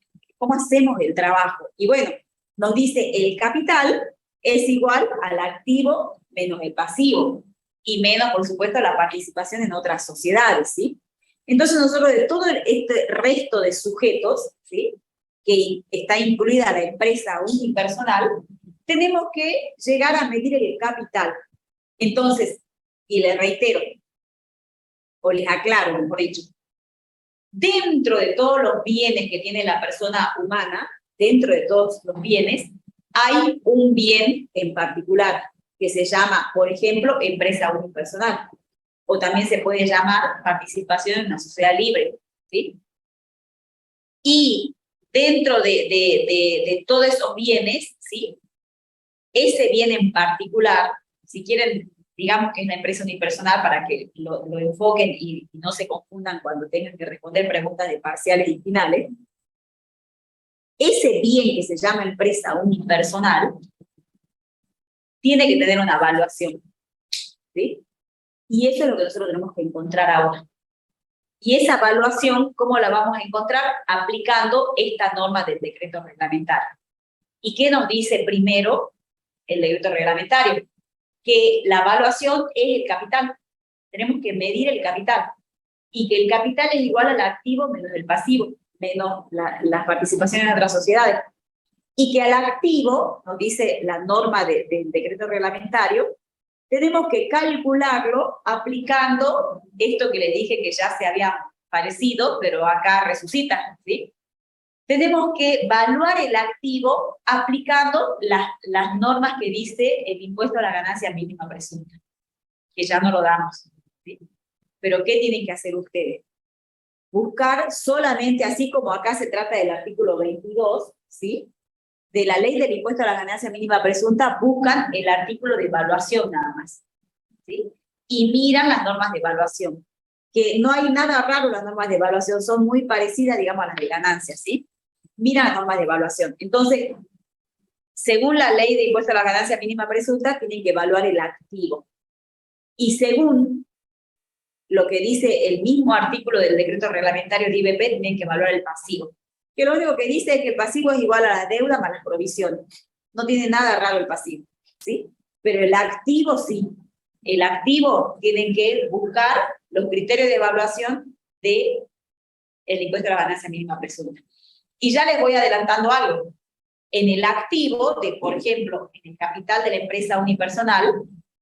hacemos el trabajo? Y bueno, nos dice el capital es igual al activo menos el pasivo, y menos, por supuesto, la participación en otras sociedades, ¿sí? Entonces nosotros de todo este resto de sujetos, ¿sí?, que está incluida la empresa unipersonal, tenemos que llegar a medir el capital. Entonces, y les reitero, o les aclaro, mejor dicho, dentro de todos los bienes que tiene la persona humana, dentro de todos los bienes, hay un bien en particular, que se llama, por ejemplo, empresa unipersonal, o también se puede llamar participación en una sociedad libre, ¿sí? Y dentro de todos esos bienes, ¿sí?, ese bien en particular, si quieren, digamos que es la empresa unipersonal para que lo enfoquen y no se confundan cuando tengan que responder preguntas de parciales y finales, ese bien que se llama empresa unipersonal tiene que tener una evaluación, ¿sí? Y eso es lo que nosotros tenemos que encontrar ahora. Y esa evaluación, ¿cómo la vamos a encontrar? Aplicando esta norma del decreto reglamentario. ¿Y qué nos dice primero el decreto reglamentario? Que la evaluación es el capital. Tenemos que medir el capital. Y que el capital es igual al activo menos el pasivo, menos las participaciones en otras sociedades. Y que al activo, nos dice la norma del decreto reglamentario, tenemos que calcularlo aplicando esto que les dije que ya se había parecido, pero acá resucita, ¿sí? Tenemos que evaluar el activo aplicando las normas que dice el impuesto a la ganancia mínima presunta, que ya no lo damos, ¿sí? Pero ¿qué tienen que hacer ustedes? Buscar solamente, así como acá se trata del artículo 22, ¿sí?, de la ley del impuesto a la ganancia mínima presunta, buscan el artículo de evaluación nada más, ¿sí? Y miran las normas de evaluación, que no hay nada raro en las normas de evaluación, son muy parecidas, digamos, a las de ganancias, ¿sí? Miran las normas de evaluación. Entonces, según la ley de impuesto a la ganancia mínima presunta, tienen que evaluar el activo. Y según lo que dice el mismo artículo del decreto reglamentario de IBP, tienen que evaluar el pasivo. Que lo único que dice es que el pasivo es igual a la deuda más las provisiones. No tiene nada raro el pasivo, ¿sí? Pero el activo sí. El activo tienen que buscar los criterios de evaluación del impuesto a la ganancia mínima presunta. Y ya les voy adelantando algo. En el activo, por ejemplo, en el capital de la empresa unipersonal,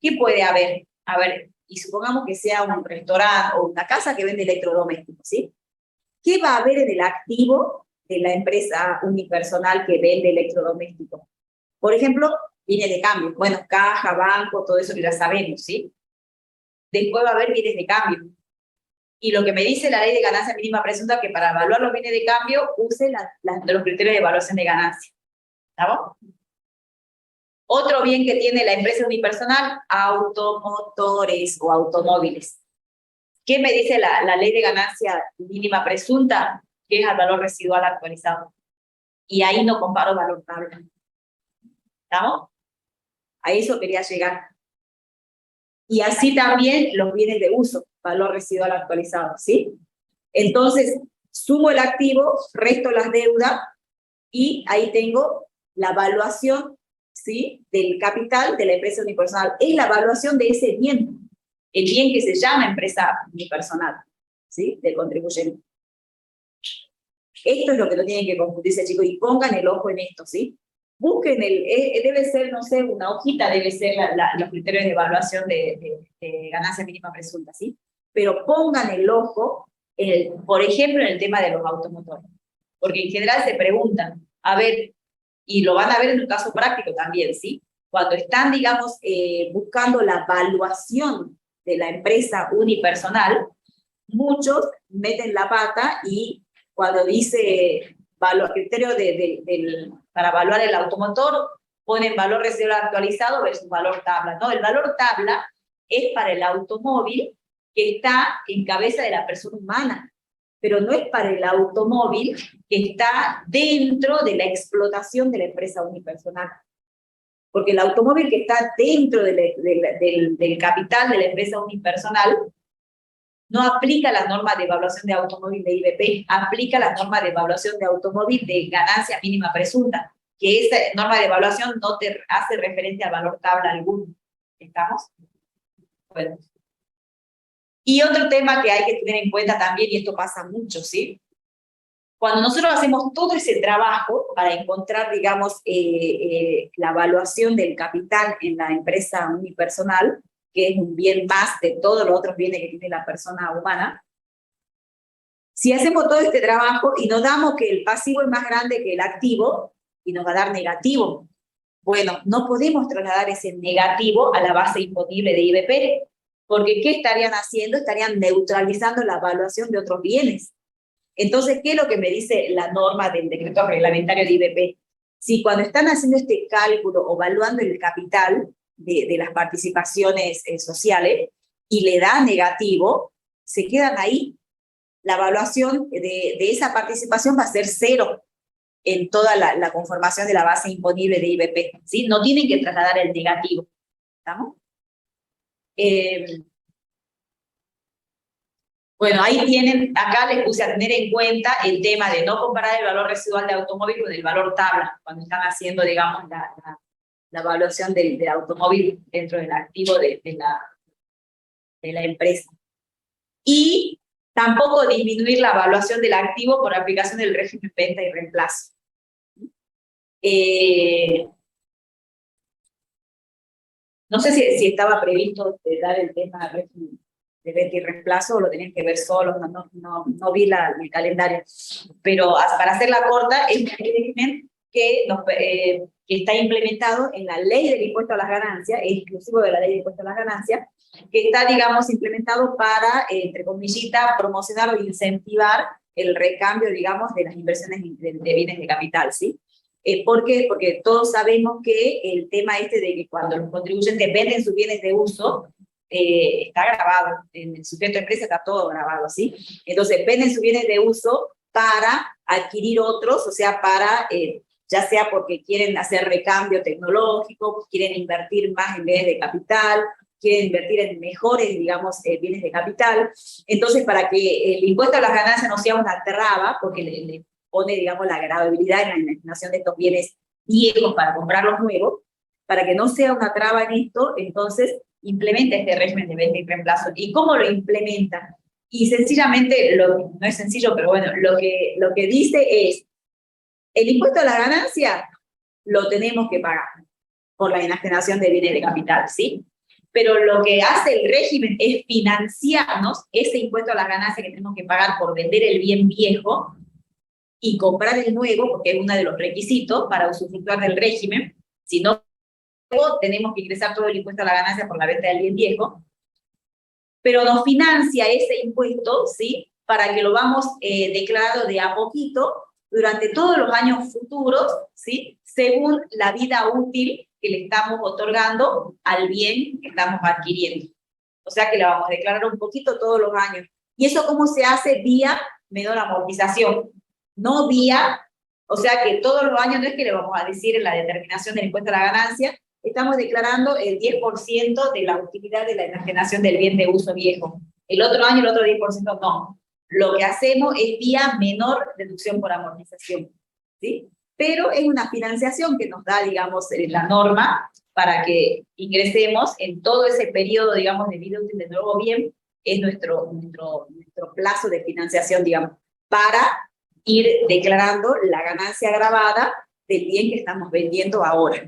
¿qué puede haber? A ver, y supongamos que sea un restaurante o una casa que vende electrodomésticos, ¿sí? ¿Qué va a haber en el activo de la empresa unipersonal que vende electrodomésticos? Por ejemplo, bienes de cambio. Bueno, caja, banco, todo eso que ya sabemos, ¿sí? Después va a haber bienes de cambio. Y lo que me dice la ley de ganancia mínima presunta es que para evaluar los bienes de cambio use los criterios de evaluación de ganancia. ¿Estamos? Otro bien que tiene la empresa unipersonal, automotores o automóviles. ¿Qué me dice la ley de ganancia mínima presunta? Que es al valor residual actualizado. Y ahí no comparo valor tabla. ¿Estamos? A eso quería llegar. Y así también los bienes de uso, valor residual actualizado, ¿sí? Entonces, sumo el activo, resto las deudas, y ahí tengo la evaluación, ¿sí?, del capital de la empresa unipersonal. Es la evaluación de ese bien, el bien que se llama empresa unipersonal, ¿sí?, del contribuyente. Esto es lo que no tienen que confundirse, chicos, y pongan el ojo en esto, ¿sí? Busquen debe ser, no sé, una hojita, debe ser los criterios de evaluación de ganancia mínima presunta, ¿sí? Pero pongan el ojo, por ejemplo, en el tema de los automotores. Porque en general se preguntan, a ver, y lo van a ver en un caso práctico también, ¿sí? Cuando están, digamos, buscando la evaluación de la empresa unipersonal, muchos meten la pata y cuando dice criterio para evaluar el automotor, ponen valor residual actualizado versus valor tabla. No, el valor tabla es para el automóvil que está en cabeza de la persona humana, pero no es para el automóvil que está dentro de la explotación de la empresa unipersonal. Porque el automóvil que está dentro del capital de la empresa unipersonal no aplica las normas de evaluación de automóvil de IBP, aplica las normas de evaluación de automóvil de ganancia mínima presunta, que esa norma de evaluación no te hace referencia al valor tabla alguno. ¿Estamos? Bueno. Y otro tema que hay que tener en cuenta también, y esto pasa mucho, ¿sí? Cuando nosotros hacemos todo ese trabajo para encontrar, digamos, la evaluación del capital en la empresa unipersonal, que es un bien más de todos los otros bienes que tiene la persona humana, si hacemos todo este trabajo y nos damos que el pasivo es más grande que el activo, y nos va a dar negativo, bueno, no podemos trasladar ese negativo a la base imponible de IBP, porque ¿qué estarían haciendo? Estarían neutralizando la evaluación de otros bienes. Entonces, ¿qué es lo que me dice la norma del decreto reglamentario de IBP? Si cuando están haciendo este cálculo o evaluando el capital de las participaciones sociales y le da negativo, se quedan ahí. La evaluación de esa participación va a ser 0 en toda la conformación de la base imponible de IBP, ¿sí? No tienen que trasladar el negativo. ¿Estamos? Bueno, ahí tienen, acá les puse a tener en cuenta el tema de no comparar el valor residual de automóvil con el valor tabla, cuando están haciendo, digamos, la evaluación del automóvil dentro del activo de la empresa. Y tampoco disminuir la evaluación del activo por aplicación del régimen venta y reemplazo. No sé si estaba previsto dar el tema del régimen de venta y reemplazo, o lo tenían que ver solos, no vi el calendario. Pero para hacerla corta, es un régimen que está implementado en la ley del impuesto a las ganancias, es exclusivo de la ley del impuesto a las ganancias, que está, digamos, implementado para, entre comillitas, promocionar o incentivar el recambio, digamos, de las inversiones de bienes de capital, ¿sí? ¿Por qué? Porque todos sabemos que el tema de que cuando los contribuyentes venden sus bienes de uso, está grabado, en el sujeto de empresa está todo grabado, ¿sí? Entonces venden sus bienes de uso para adquirir otros, o sea, para, ya sea porque quieren hacer recambio tecnológico, quieren invertir más en bienes de capital, quieren invertir en mejores, digamos, bienes de capital. Entonces, para que el impuesto a las ganancias no sea una traba, porque le pone, digamos, la gravabilidad en la enajenación de estos bienes viejos para comprar los nuevos, para que no sea una traba en esto, entonces implementa este régimen de venta y reemplazo. ¿Y cómo lo implementa? Y sencillamente, no es sencillo, pero bueno, lo que dice es, el impuesto a la ganancia lo tenemos que pagar por la enajenación de bienes de capital, ¿sí? Pero lo que hace el régimen es financiarnos ese impuesto a la ganancia que tenemos que pagar por vender el bien viejo y comprar el nuevo, porque es uno de los requisitos para usufructuar del régimen. Si no, tenemos que ingresar todo el impuesto a la ganancia por la venta del bien viejo, pero nos financia ese impuesto, ¿sí?, para que lo vamos declarando de a poquito durante todos los años futuros, ¿sí?, según la vida útil que le estamos otorgando al bien que estamos adquiriendo. O sea que la vamos a declarar un poquito todos los años. ¿Y eso cómo se hace? Vía menor amortización, no vía O sea que todos los años no es que le vamos a decir en la determinación del impuesto a la ganancia, estamos declarando el 10% de la utilidad de la enajenación del bien de uso viejo. El otro año, el otro 10% no. Lo que hacemos es vía menor deducción por amortización, ¿sí? Pero es una financiación que nos da, digamos, la norma para que ingresemos en todo ese periodo, digamos, de vida útil del nuevo bien, es nuestro plazo de financiación, digamos, para ir declarando la ganancia agravada del bien que estamos vendiendo ahora.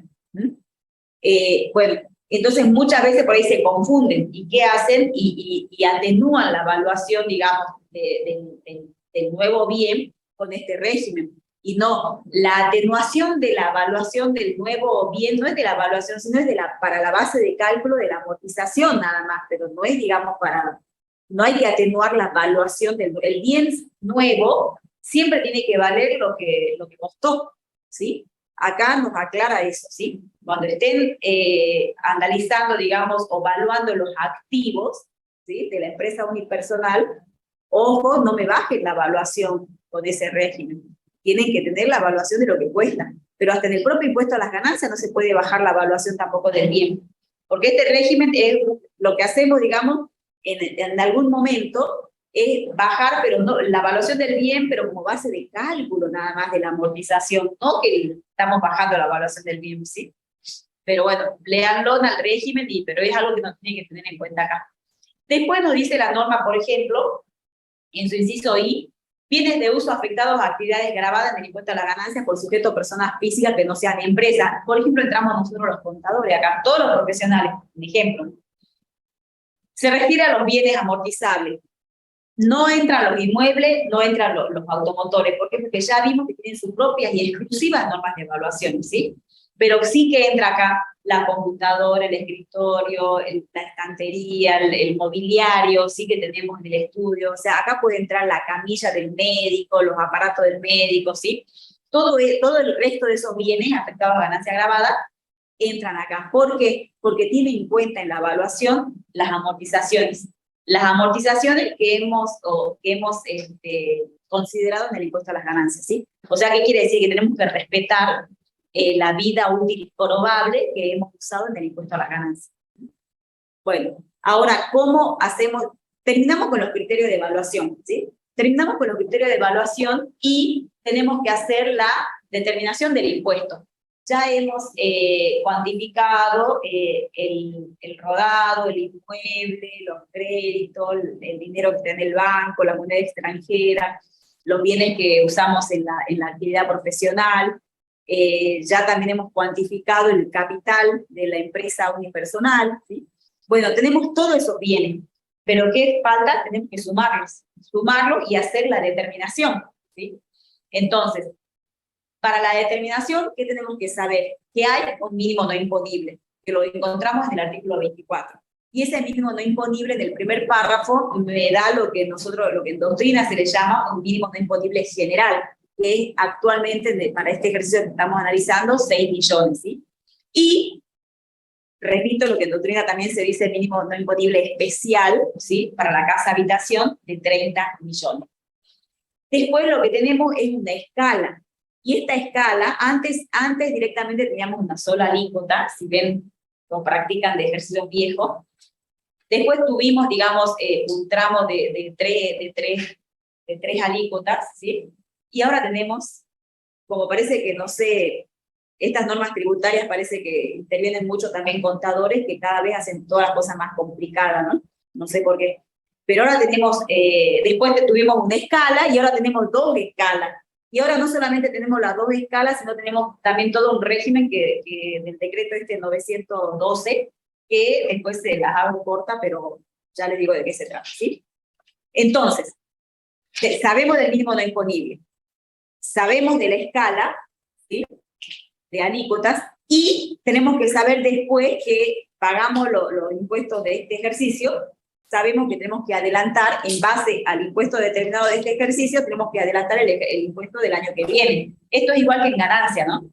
Bueno, entonces muchas veces por ahí se confunden, ¿y qué hacen? Y atenúan la evaluación, digamos, del nuevo bien con este régimen. Y no, la atenuación de la evaluación del nuevo bien no es de la evaluación, sino es para la base de cálculo de la amortización nada más, pero no es, digamos, no hay que atenuar la evaluación del el bien nuevo, siempre tiene que valer lo que costó, ¿sí? Acá nos aclara eso, ¿sí? Cuando estén analizando, digamos, o evaluando los activos, ¿sí?, de la empresa unipersonal, ojo, no me bajen la evaluación con ese régimen. Tienen que tener la evaluación de lo que cuesta. Pero hasta en el propio impuesto a las ganancias no se puede bajar la evaluación tampoco del bien. Porque este régimen es lo que hacemos, digamos, en algún momento, es bajar, pero no, la evaluación del bien, pero como base de cálculo nada más de la amortización, no que estamos bajando la evaluación del bien, ¿sí? Pero bueno, léanlo al régimen, pero es algo que nos tiene que tener en cuenta acá. Después nos dice la norma, por ejemplo, en su inciso I, bienes de uso afectados a actividades grabadas en el impuesto a la ganancia por sujeto a personas físicas que no sean empresas. Por ejemplo, entramos nosotros los contadores acá, todos los profesionales, por ejemplo. Se refiere a los bienes amortizables. No entran los inmuebles, no entran los automotores. ¿Por qué? Porque ya vimos que tienen sus propias y exclusivas normas de evaluación, ¿sí? Pero sí que entra acá la computadora, el escritorio, la estantería, el mobiliario, sí que tenemos en el estudio. O sea, acá puede entrar la camilla del médico, los aparatos del médico, ¿sí? Todo el resto de esos bienes afectados a ganancia agravada entran acá. ¿Por qué? Porque tienen en cuenta en la evaluación las amortizaciones. Las amortizaciones que hemos considerado en el impuesto a las ganancias, ¿sí? O sea, ¿qué quiere decir? Que tenemos que respetar la vida útil y probable que hemos usado en el impuesto a las ganancias. Bueno, ahora, ¿cómo hacemos? Terminamos con los criterios de evaluación, ¿sí? Terminamos con los criterios de evaluación y tenemos que hacer la determinación del impuesto. Ya hemos cuantificado el rodado, el inmueble, los créditos, el dinero que está en el banco, la moneda extranjera, los bienes que usamos en la actividad profesional. Ya también hemos cuantificado el capital de la empresa unipersonal, ¿sí? Bueno, tenemos todos esos bienes, pero ¿qué falta? Tenemos que sumarlos y hacer la determinación, ¿sí? Entonces, para la determinación, ¿qué tenemos que saber? Que hay un mínimo no imponible, que lo encontramos en el artículo 24. Y ese mínimo no imponible, en el primer párrafo, me da lo que en doctrina se le llama un mínimo no imponible general, que es actualmente, para este ejercicio que estamos analizando, 6 millones, ¿sí? Y, repito, lo que en doctrina también se dice mínimo no imponible especial, ¿sí?, para la casa habitación, de 30 millones. Después lo que tenemos es una escala. Y esta escala, antes directamente teníamos una sola alícuota, si ven o practican de ejercicios viejos. Después tuvimos, digamos, un tramo de tres alícuotas, ¿sí? Y ahora tenemos, como parece que, no sé, estas normas tributarias parece que intervienen mucho también contadores que cada vez hacen todas las cosas más complicadas, ¿no? No sé por qué. Pero ahora tenemos, después tuvimos una escala y ahora tenemos 2 escalas. Y ahora no solamente tenemos las 2 escalas, sino tenemos también todo un régimen del decreto 912, que después se las hago corta, pero ya les digo de qué se trata, ¿sí? Entonces, sabemos del mínimo no imponible, sabemos de la escala, ¿sí?, de alícuotas, y tenemos que saber después que pagamos los impuestos de este ejercicio. Sabemos que tenemos que adelantar, en base al impuesto determinado de este ejercicio, tenemos que adelantar el impuesto del año que viene. Esto es igual que en ganancia, ¿no?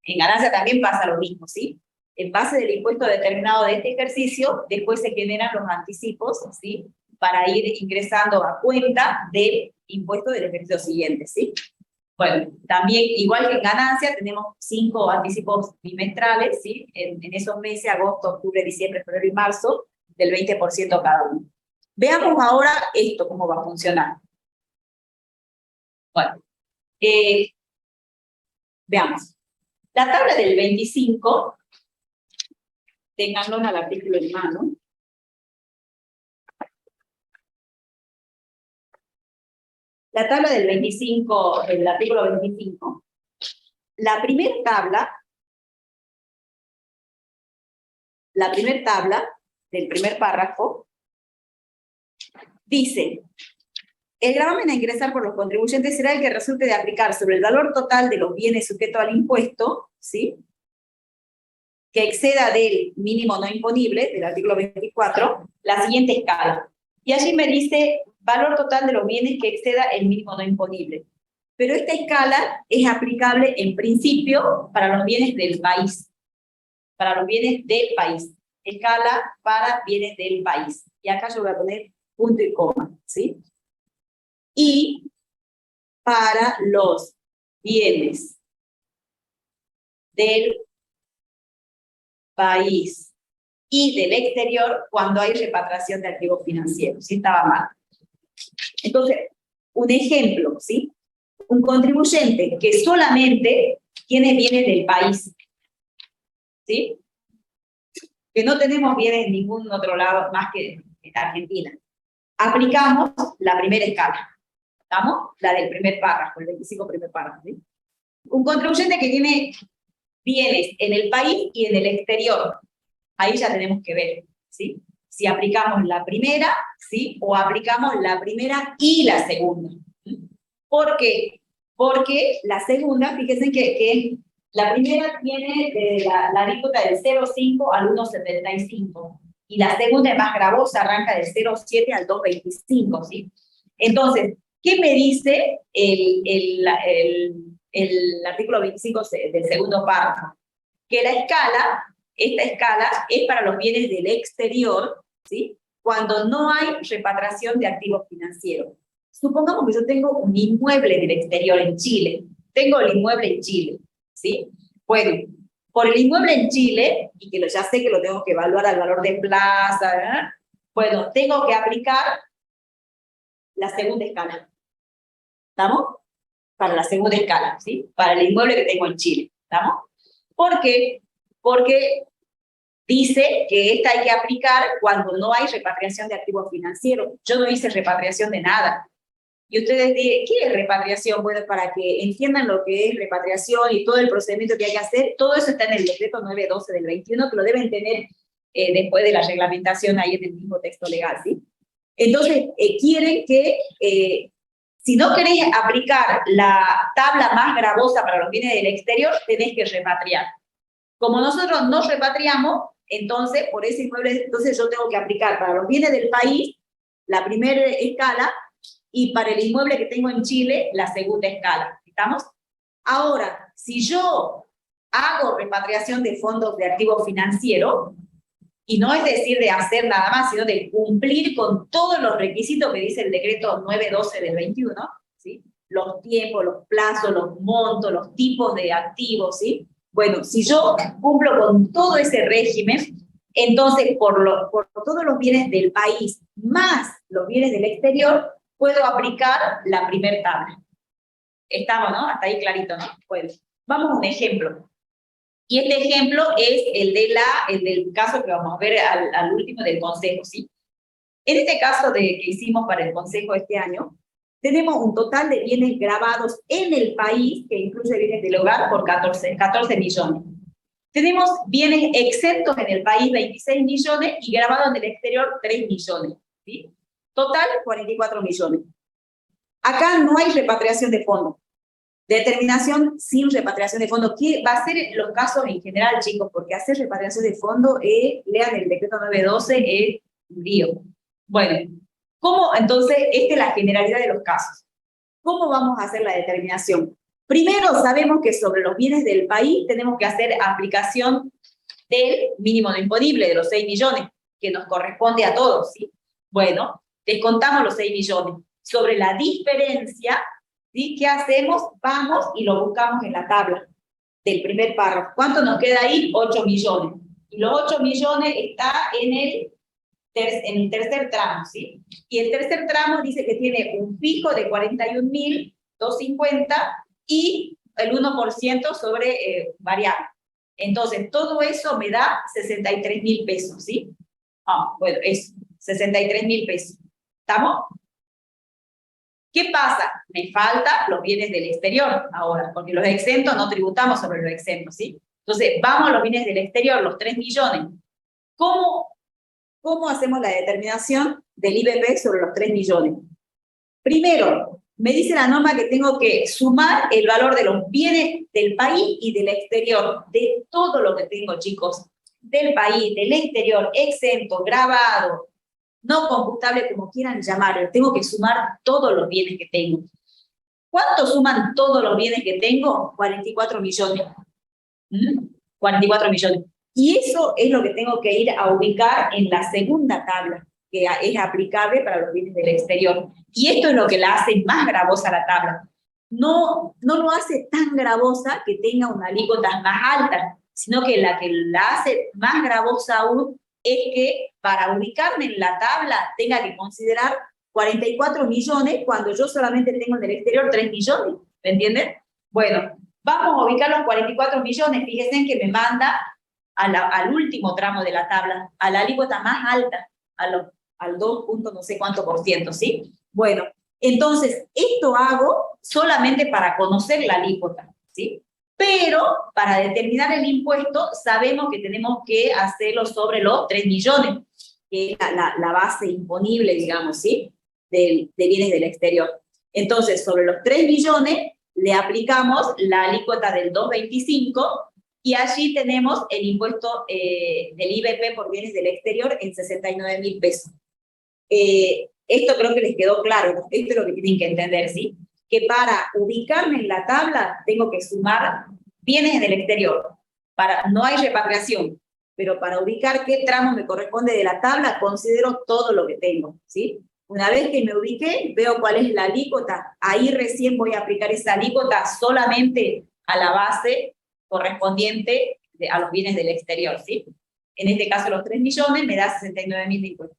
En ganancia también pasa lo mismo, ¿sí? En base del impuesto determinado de este ejercicio, después se generan los anticipos, ¿sí?, para ir ingresando a cuenta del impuesto del ejercicio siguiente, ¿sí? Bueno, también, igual que en ganancia, tenemos 5 anticipos bimestrales, ¿sí? En esos meses, agosto, octubre, diciembre, febrero y marzo, del 20% cada uno. Veamos ahora esto, cómo va a funcionar. Bueno, veamos. La tabla del 25, ténganlo en el artículo en mano. La tabla del 25, el artículo 25, la primera tabla del primer párrafo dice: el gravamen a ingresar por los contribuyentes será el que resulte de aplicar sobre el valor total de los bienes sujetos al impuesto, ¿sí?, que exceda del mínimo no imponible, del artículo 24, la siguiente escala. Y allí me dice valor total de los bienes que exceda el mínimo no imponible. Pero esta escala es aplicable en principio para los bienes del país. Para los bienes del país. Escala para bienes del país. Y acá yo voy a poner punto y coma, ¿sí? Y para los bienes del país y del exterior cuando hay repatriación de activos financieros. ¿Sí? Estaba mal. Entonces, un ejemplo, ¿sí? Un contribuyente que solamente tiene bienes del país, ¿sí? Que no tenemos bienes en ningún otro lado más que en Argentina. Aplicamos la primera escala, ¿estamos? La del primer párrafo, el 25 primer párrafo, ¿sí? Un contribuyente que tiene bienes en el país y en el exterior, ahí ya tenemos que ver, ¿sí? Si aplicamos la primera, ¿sí? O aplicamos la primera y la segunda. ¿Por qué? Porque la segunda, fíjense que la primera tiene la alícuota del 0,5 al 1,75. Y la segunda es más gravosa, arranca del 0,7 al 2,25, ¿sí? Entonces, ¿qué me dice el artículo 25 del segundo párrafo? Que la escala, esta escala, es para los bienes del exterior, ¿sí? Cuando no hay repatriación de activos financieros. Supongamos que yo tengo un inmueble del exterior en Chile. Tengo el inmueble en Chile, ¿sí? Bueno, por el inmueble en Chile, y que ya sé que lo tengo que evaluar al valor de plaza, ¿verdad? Bueno, tengo que aplicar la segunda escala. ¿Estamos? Para la segunda escala, ¿sí? Para el inmueble que tengo en Chile, ¿estamos? ¿Por qué? Porque dice que esta hay que aplicar cuando no hay repatriación de activos financieros. Yo no hice repatriación de nada. Y ustedes dirán, ¿qué es repatriación? Bueno, para que entiendan lo que es repatriación y todo el procedimiento que hay que hacer, todo eso está en el decreto 912 del 21, que lo deben tener después de la reglamentación ahí en el mismo texto legal, ¿sí? Entonces, quieren que, si no queréis aplicar la tabla más gravosa para los bienes del exterior, tenéis que repatriar. Como nosotros no repatriamos, entonces, por ese inmueble, entonces yo tengo que aplicar para los bienes del país la primera escala, y para el inmueble que tengo en Chile, la segunda escala. ¿Estamos? Ahora, si yo hago repatriación de fondos de activos financieros, y no es decir de hacer nada más, sino de cumplir con todos los requisitos que dice el decreto 912 del 21, ¿sí? Los tiempos, los plazos, los montos, los tipos de activos, ¿sí? Bueno, si yo cumplo con todo ese régimen, entonces por todos los bienes del país más los bienes del exterior, puedo aplicar la primer tabla. Estamos, ¿no? Hasta ahí clarito, ¿no? Bueno, vamos a un ejemplo. Y este ejemplo es el del caso que vamos a ver al último del consejo, ¿sí? En este caso que hicimos para el consejo este año, tenemos un total de bienes grabados en el país, que incluye bienes del hogar, por 14 millones. Tenemos bienes exentos en el país, 26 millones, y grabados en el exterior, 3 millones, ¿sí? Total, 44 millones. Acá no hay repatriación de fondos. Determinación sin repatriación de fondos. ¿Qué va a ser los casos en general, chicos? Porque hacer repatriación de fondos, lean el decreto 912, es un lío. Bueno, ¿cómo? Entonces, esta es la generalidad de los casos. ¿Cómo vamos a hacer la determinación? Primero, sabemos que sobre los bienes del país tenemos que hacer aplicación del mínimo no imponible, de los 6 millones, que nos corresponde a todos, ¿sí? Bueno, descontamos los 6 millones. Sobre la diferencia, ¿Sí? ¿Qué hacemos? Vamos y lo buscamos en la tabla del primer párrafo. ¿Cuánto nos queda ahí? 8 millones. Y los 8 millones está en el tercer tramo, ¿sí? Y el tercer tramo dice que tiene un fijo de 41.250 y el 1% sobre variable. Entonces, todo eso me da 63.000 pesos, ¿sí? Bueno, es 63.000 pesos. ¿Estamos? ¿Qué pasa? Me falta los bienes del exterior ahora, porque los exentos no tributamos sobre los exentos, ¿sí? Entonces, vamos a los bienes del exterior, los 3 millones. ¿Cómo hacemos la determinación del IBP sobre los 3 millones? Primero, me dice la norma que tengo que sumar el valor de los bienes del país y del exterior, de todo lo que tengo, chicos, del país, del exterior, exento, grabado, no computable, como quieran llamarlo. Tengo que sumar todos los bienes que tengo. ¿Cuánto suman todos los bienes que tengo? 44 millones. 44 millones. Y eso es lo que tengo que ir a ubicar en la segunda tabla, que es aplicable para los bienes del exterior. Y esto es lo que la hace más gravosa la tabla. No lo hace tan gravosa que tenga una alícuota más alta, sino que la hace más gravosa aún es que para ubicarme en la tabla tenga que considerar 44 millones cuando yo solamente tengo en el exterior 3 millones. ¿Me entienden? Bueno, vamos a ubicar los 44 millones. Fíjense que me manda al último tramo de la tabla, a la alícuota más alta, al 2 no sé cuánto por ciento, ¿sí? Bueno, entonces, esto hago solamente para conocer la alícuota, ¿sí? Pero para determinar el impuesto sabemos que tenemos que hacerlo sobre los 3 millones, que es la base imponible, digamos, ¿sí? De bienes del exterior. Entonces, sobre los 3 millones le aplicamos la alícuota del 2,25 y allí tenemos el impuesto del IBP por bienes del exterior en 69.000 pesos. Esto creo que les quedó claro, ¿no? Esto es lo que tienen que entender, ¿sí? Que para ubicarme en la tabla tengo que sumar bienes del exterior. No hay repatriación, pero para ubicar qué tramo me corresponde de la tabla, considero todo lo que tengo, ¿sí? Una vez que me ubiqué, veo cuál es la alícuota, ahí recién voy a aplicar esa alícuota solamente a la base correspondiente a los bienes del exterior, ¿sí? En este caso los 3 millones me da 69.000 de impuestos.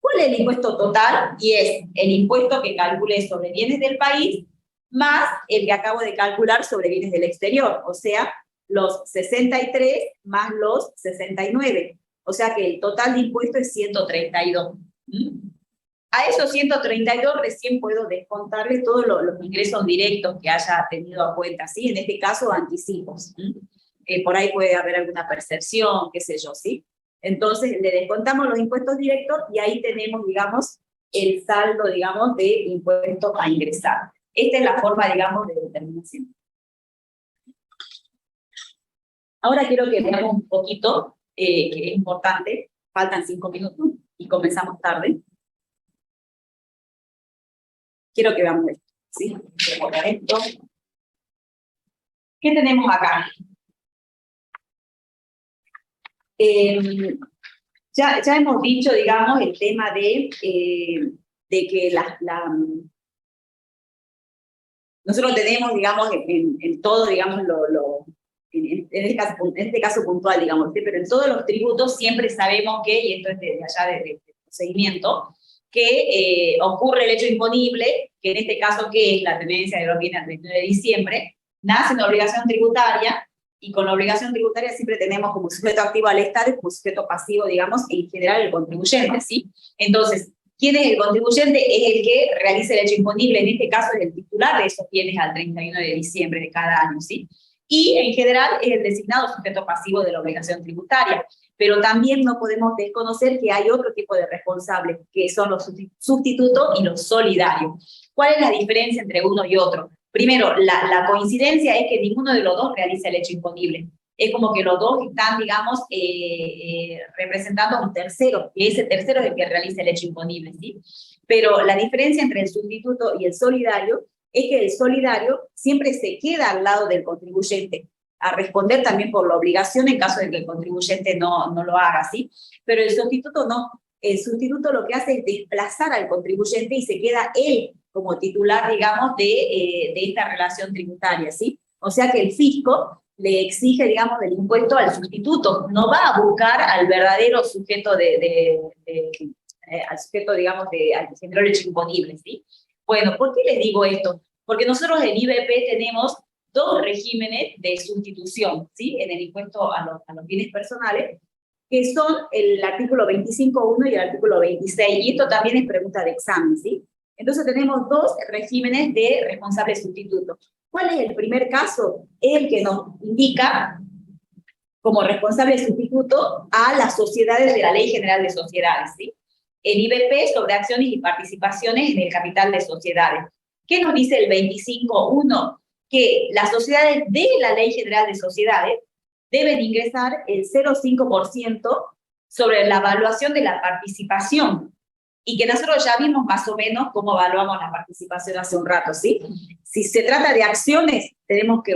¿Cuál es el impuesto total? Y es el impuesto que calculé sobre bienes del país más el que acabo de calcular sobre bienes del exterior, o sea, los 63 más los 69. O sea que el total de impuesto es 132. A esos 132 recién puedo descontarle todos los ingresos directos que haya tenido a cuenta, ¿sí? En este caso, anticipos. Por ahí puede haber alguna percepción, qué sé yo, ¿sí? Entonces, le descontamos los impuestos directos y ahí tenemos, digamos, el saldo, digamos, de impuestos a ingresar. Esta es la forma, digamos, de determinación. Ahora quiero que veamos un poquito, que es importante, faltan 5 minutos y comenzamos tarde. Quiero que veamos esto, ¿sí? Esto. ¿Qué tenemos acá? Ya hemos dicho, digamos, el tema de que nosotros tenemos, digamos, en todo, digamos, en este caso puntual, digamos, ¿sí? Pero en todos los tributos siempre sabemos que, y esto es de allá de procedimiento, que ocurre el hecho imponible, que en este caso, que es la tendencia de los bienes al 31 de diciembre, nace una obligación tributaria, y con la obligación tributaria siempre tenemos como sujeto activo al Estado y como sujeto pasivo, digamos, en general el contribuyente, ¿sí? Entonces, ¿quién es el contribuyente? Es el que realiza el hecho imponible, en este caso es el titular de esos bienes al 31 de diciembre de cada año, ¿sí? Y en general es el designado sujeto pasivo de la obligación tributaria. Pero también no podemos desconocer que hay otro tipo de responsables, que son los sustitutos y los solidarios. ¿Cuál es la diferencia entre uno y otro? Primero, la coincidencia es que ninguno de los dos realiza el hecho imponible. Es como que los dos están, digamos, representando a un tercero, y ese tercero es el que realiza el hecho imponible, ¿sí? Pero la diferencia entre el sustituto y el solidario es que el solidario siempre se queda al lado del contribuyente, a responder también por la obligación en caso de que el contribuyente no lo haga, ¿sí? Pero el sustituto no. El sustituto lo que hace es desplazar al contribuyente y se queda él como titular, digamos, de esta relación tributaria, ¿sí? O sea que el fisco le exige, digamos, el impuesto al sustituto, no va a buscar al verdadero sujeto al sujeto, digamos, al que generó el hecho imponible, ¿sí? Bueno, ¿por qué les digo esto? Porque nosotros en IBP tenemos dos regímenes de sustitución, ¿sí? En el impuesto a los bienes personales, que son el artículo 25.1 y el artículo 26, y esto también es pregunta de examen, ¿sí? Entonces tenemos dos regímenes de responsable sustituto. ¿Cuál es el primer caso? Es el que nos indica como responsable sustituto a las sociedades de la Ley General de Sociedades, ¿sí? El IBP sobre acciones y participaciones en el capital de sociedades. ¿Qué nos dice el 25.1? Que las sociedades de la Ley General de Sociedades deben ingresar el 0,5% sobre la evaluación de la participación, y que nosotros ya vimos más o menos cómo evaluamos la participación hace un rato, ¿sí? Si se trata de acciones, tenemos que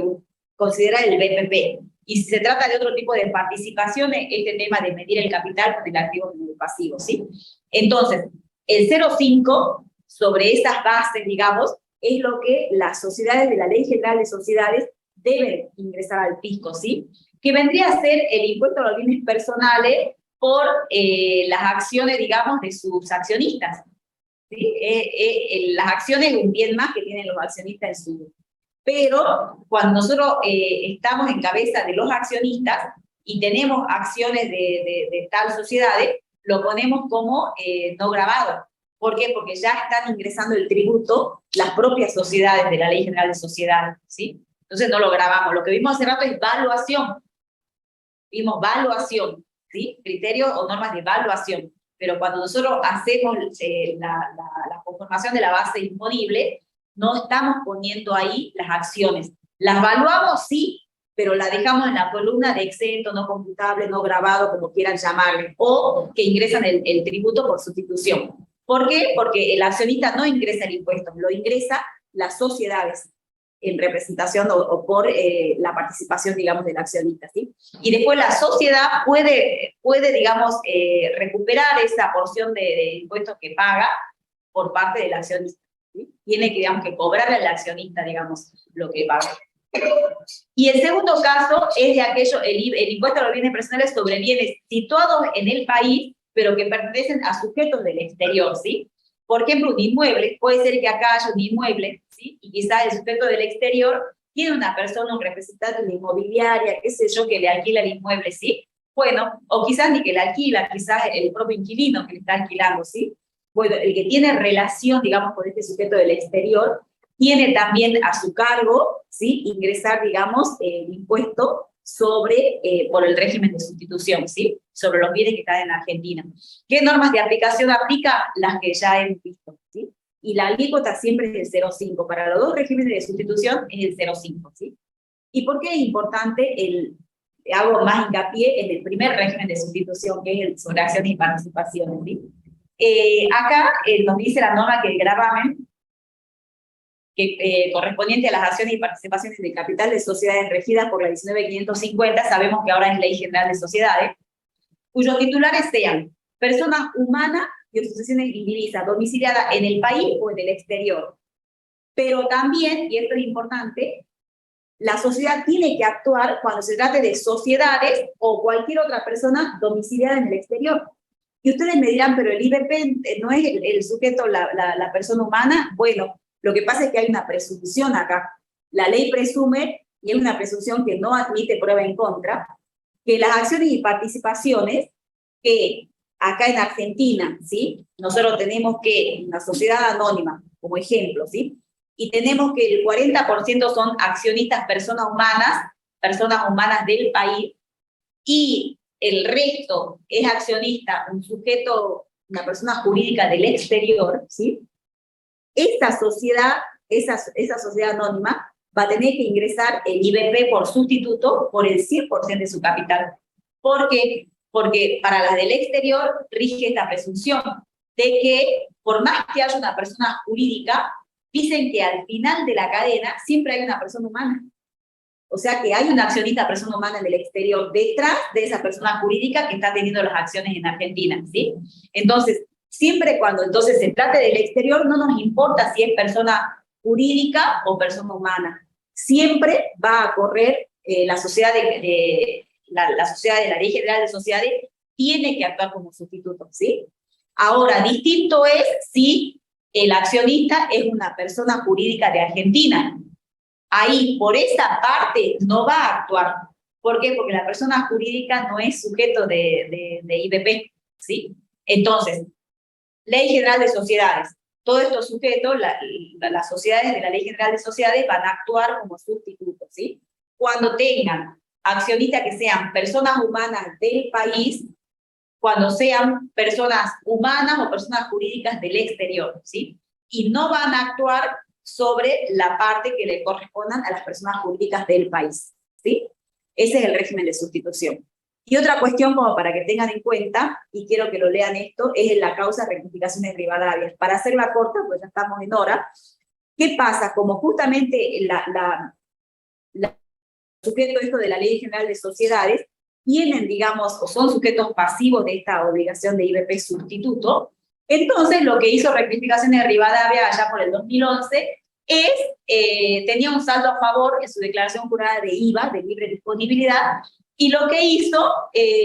considerar el BPP, y si se trata de otro tipo de participaciones, este tema de medir el capital con el activo y el pasivo, ¿sí? Entonces, el 0,5 sobre esas bases, digamos, es lo que las sociedades de la Ley General de Sociedades deben ingresar al fisco, ¿sí? Que vendría a ser el impuesto a los bienes personales por las acciones, digamos, de sus accionistas, ¿sí? Las acciones es un bien más que tienen los accionistas en su... Pero cuando nosotros estamos en cabeza de los accionistas y tenemos acciones de tal sociedades, lo ponemos como no grabado. ¿Por qué? Porque ya están ingresando el tributo las propias sociedades de la Ley General de Sociedades, ¿sí? Entonces no lo grabamos. Lo que vimos hace rato es valuación. Vimos valuación, ¿sí? Criterios o normas de valuación. Pero cuando nosotros hacemos la conformación de la base imponible, no estamos poniendo ahí las acciones. Las valuamos, sí, pero la dejamos en la columna de exento, no computable, no grabado, como quieran llamarle, o que ingresan el tributo por sustitución. ¿Por qué? Porque el accionista no ingresa el impuesto, lo ingresa las sociedades en representación o por la participación, digamos, del accionista, ¿sí? Y después la sociedad puede digamos, recuperar esa porción de impuestos que paga por parte del accionista, ¿sí? Tiene que, digamos, que cobrarle al accionista, digamos, lo que paga. Y el segundo caso es de aquello, el impuesto a los bienes personales sobre bienes situados en el país, pero que pertenecen a sujetos del exterior, ¿sí? Por ejemplo, un inmueble, puede ser que acá haya un inmueble, ¿sí? Y quizás el sujeto del exterior tiene una persona, un representante de inmobiliaria, qué sé yo, que le alquila el inmueble, ¿sí? Bueno, o quizás ni que le alquila, quizás el propio inquilino que le está alquilando, ¿sí? Bueno, el que tiene relación, digamos, con este sujeto del exterior, tiene también a su cargo, ¿sí? Ingresar, digamos, el impuesto sobre, por el régimen de sustitución, ¿sí? Sobre los bienes que están en Argentina. ¿Qué normas de aplicación aplica? Las que ya hemos visto, ¿sí? Y la alícuota siempre es el 0,5. Para los dos regímenes de sustitución es el 0,5, ¿sí? ¿Y por qué es importante hago más hincapié en el primer régimen de sustitución, que es el sobre acciones y participaciones, ¿sí? Acá nos dice la norma que el gravamen correspondiente a las acciones y participaciones de capital de sociedades regidas por la 19.550, sabemos que ahora es Ley General de Sociedades, cuyos titulares sean personas humanas y asociaciones indivisas domiciliadas en el país o en el exterior. Pero también, y esto es importante, la sociedad tiene que actuar cuando se trate de sociedades o cualquier otra persona domiciliada en el exterior. Y ustedes me dirán, pero el IBP no es el sujeto, la persona humana. Bueno, lo que pasa es que hay una presunción acá. La ley presume, y es una presunción que no admite prueba en contra, que las acciones y participaciones que acá en Argentina, ¿sí? Nosotros tenemos que una sociedad anónima, como ejemplo, ¿sí? Y tenemos que el 40% son accionistas personas humanas del país, y el resto es accionista, un sujeto, una persona jurídica del exterior, ¿sí? Esa sociedad anónima va a tener que ingresar el IBP por sustituto por el 100% de su capital. ¿Por qué? Porque para las del exterior rige esta presunción de que, por más que haya una persona jurídica, dicen que al final de la cadena siempre hay una persona humana. O sea que hay una accionista persona humana en el exterior detrás de esa persona jurídica que está teniendo las acciones en Argentina, ¿sí? Entonces, Siempre cuando entonces se trate del exterior, no nos importa si es persona jurídica o persona humana. Siempre va a correr la sociedad la sociedad de la Ley General de Sociedades tiene que actuar como sustituto, ¿sí? Ahora, distinto es si el accionista es una persona jurídica de Argentina. Ahí, por esa parte, no va a actuar. ¿Por qué? Porque la persona jurídica no es sujeto de IBP, ¿sí? Entonces, Ley General de Sociedades. Todos estos sujetos, las sociedades de la Ley General de Sociedades van a actuar como sustitutos, ¿sí? Cuando tengan accionistas que sean personas humanas del país, cuando sean personas humanas o personas jurídicas del exterior, ¿sí? Y no van a actuar sobre la parte que le correspondan a las personas jurídicas del país, ¿sí? Ese es el régimen de sustitución. Y otra cuestión como para que tengan en cuenta, y quiero que lo lean esto, es la causa de rectificaciones Rivadavias. Para hacerla corta, pues ya estamos en hora. ¿Qué pasa? Como justamente sujeto esto de la Ley General de Sociedades, tienen, digamos, o son sujetos pasivos de esta obligación de IBP sustituto, entonces lo que hizo rectificaciones Rivadavia allá por el 2011 es, tenía un saldo a favor en su declaración jurada de IVA, de libre disponibilidad, y lo que hizo,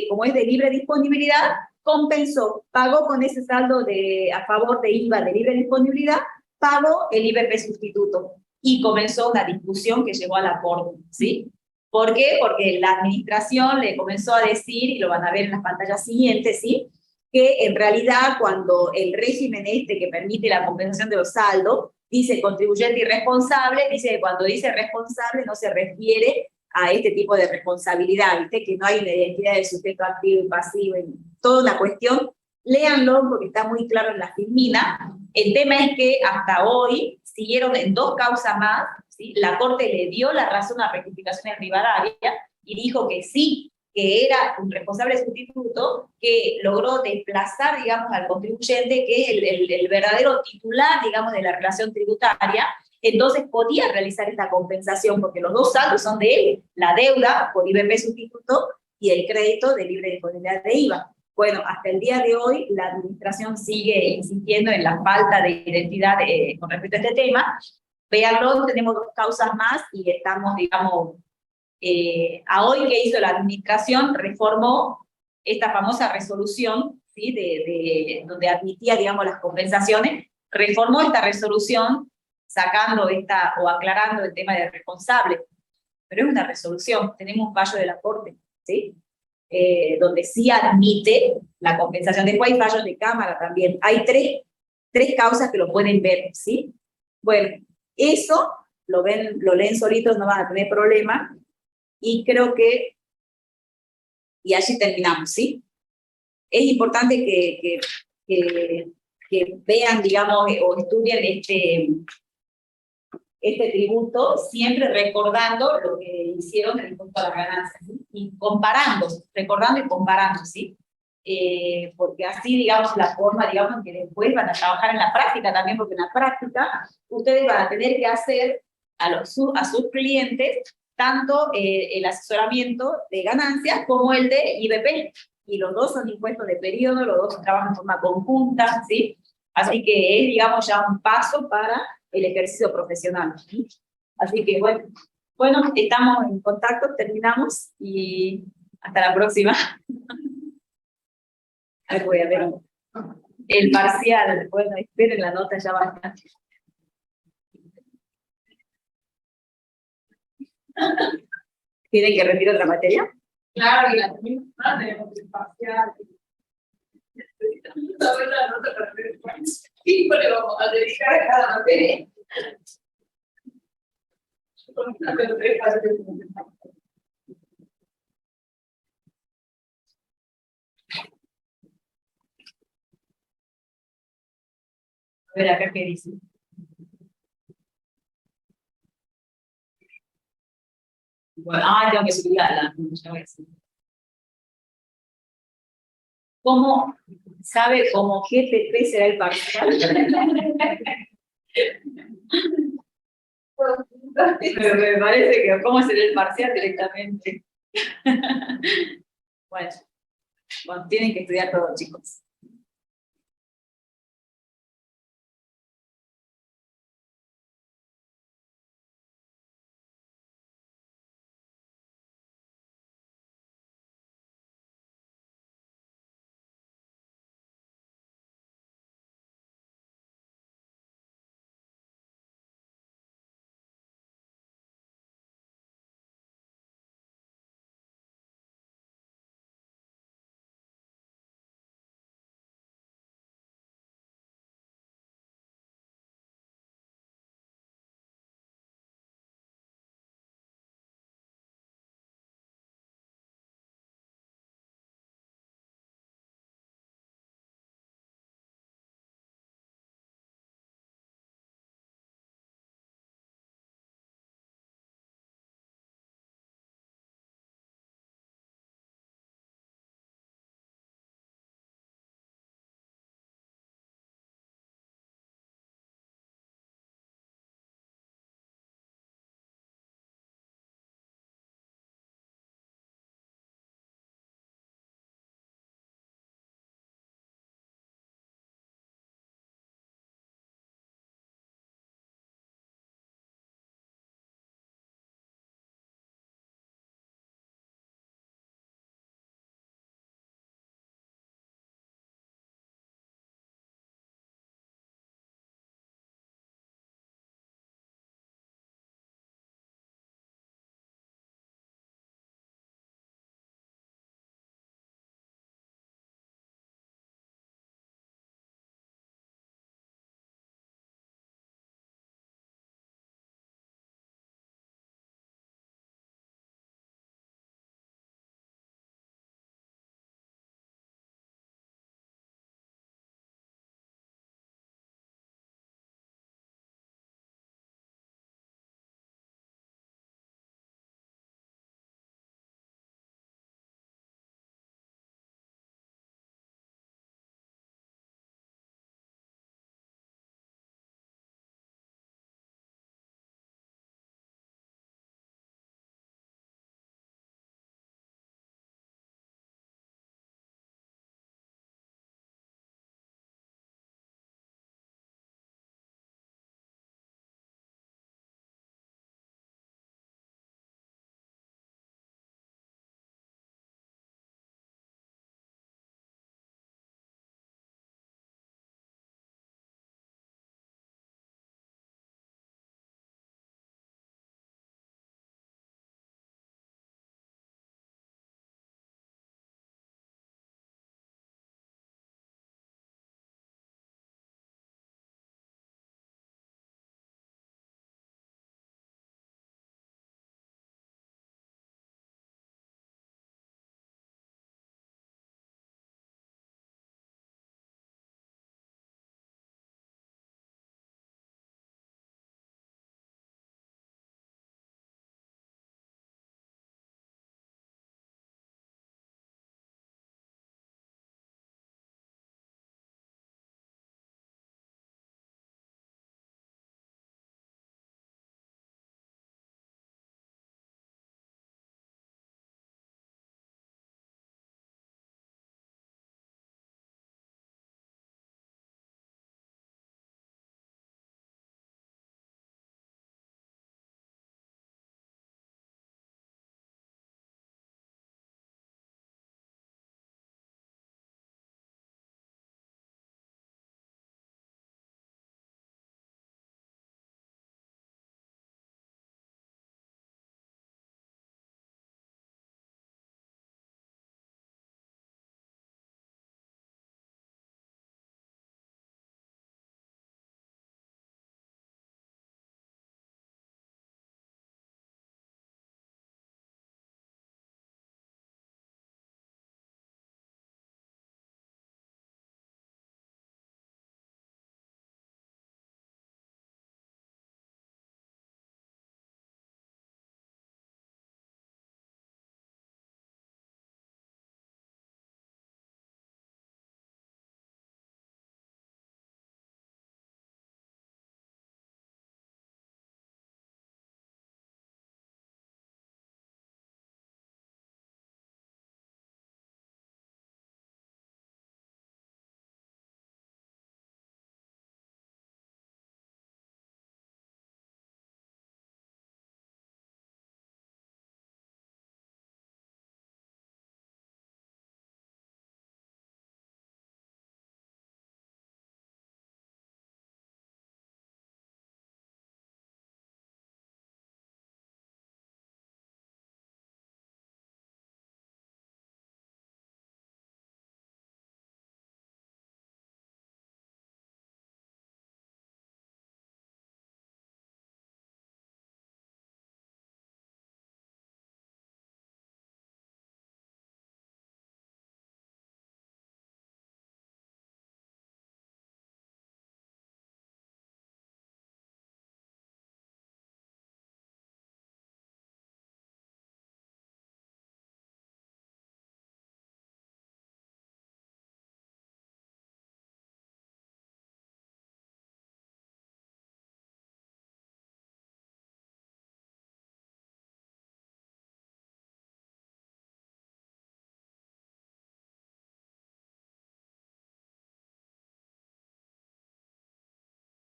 como es de libre disponibilidad, compensó, pagó con ese saldo a favor de IVA de libre disponibilidad, pagó el IBP sustituto, y comenzó una discusión que llegó a la Corte, ¿sí? ¿Por qué? Porque la administración le comenzó a decir, y lo van a ver en las pantallas siguientes, ¿sí? Que en realidad cuando el régimen que permite la compensación de los saldos, dice contribuyente y responsable, dice que cuando dice responsable no se refiere a este tipo de responsabilidad, ¿viste? Que no hay una identidad de sujeto activo y pasivo, toda una cuestión. Léanlo porque está muy claro en la filmina. El tema es que hasta hoy siguieron en 2 causas más, ¿sí? La Corte le dio la razón a rectificaciones Rivadavia y dijo que sí, que era un responsable sustituto que logró desplazar, digamos, al contribuyente, que es el verdadero titular, digamos, de la relación tributaria. Entonces podía realizar esta compensación porque los 2 saldos son de él, la deuda por IBP sustituto y el crédito de libre disponibilidad de IVA. Bueno, hasta el día de hoy la administración sigue insistiendo en la falta de identidad con respecto a este tema. Véanlo, tenemos 2 causas más y estamos, digamos, a hoy que hizo la administración, reformó esta famosa resolución, ¿sí? Donde admitía, digamos, las compensaciones, reformó esta resolución sacando o aclarando el tema del responsable. Pero es una resolución, tenemos un fallo de la Corte, ¿sí? Donde sí admite la compensación. Después hay fallos de Cámara también. Hay tres causas que lo pueden ver, ¿sí? Bueno, eso lo leen solitos, no van a tener problema. Y creo que, y allí terminamos, ¿sí? Es importante que vean, digamos, o estudien este tributo, siempre recordando lo que hicieron en el impuesto a la ganancia, ¿sí? Y comparando, recordando y comparando, ¿sí? Porque así, digamos, la forma, digamos, en que después van a trabajar en la práctica también, porque en la práctica ustedes van a tener que hacer a sus clientes tanto el asesoramiento de ganancias como el de IBP, y los 2 son impuestos de periodo, los 2 trabajan de forma conjunta, ¿sí? Así que es, digamos, ya un paso para el ejercicio profesional, ¿sí? Así que, bueno, estamos en contacto, terminamos, y hasta la próxima. Voy a ver el parcial, bueno, esperen la nota ya bastante. ¿Tienen que retirar otra materia? Claro, y la misma tenemos el parcial. Necesitamos saber la nota para ver después. Sí, pero vamos a dedicar a cada materia. A ver acá qué dice. Bueno, tengo que subir a la... ¿Cómo sabe cómo GTP será el parcial? Me parece que cómo será el parcial directamente. Bueno, tienen que estudiar todo, chicos.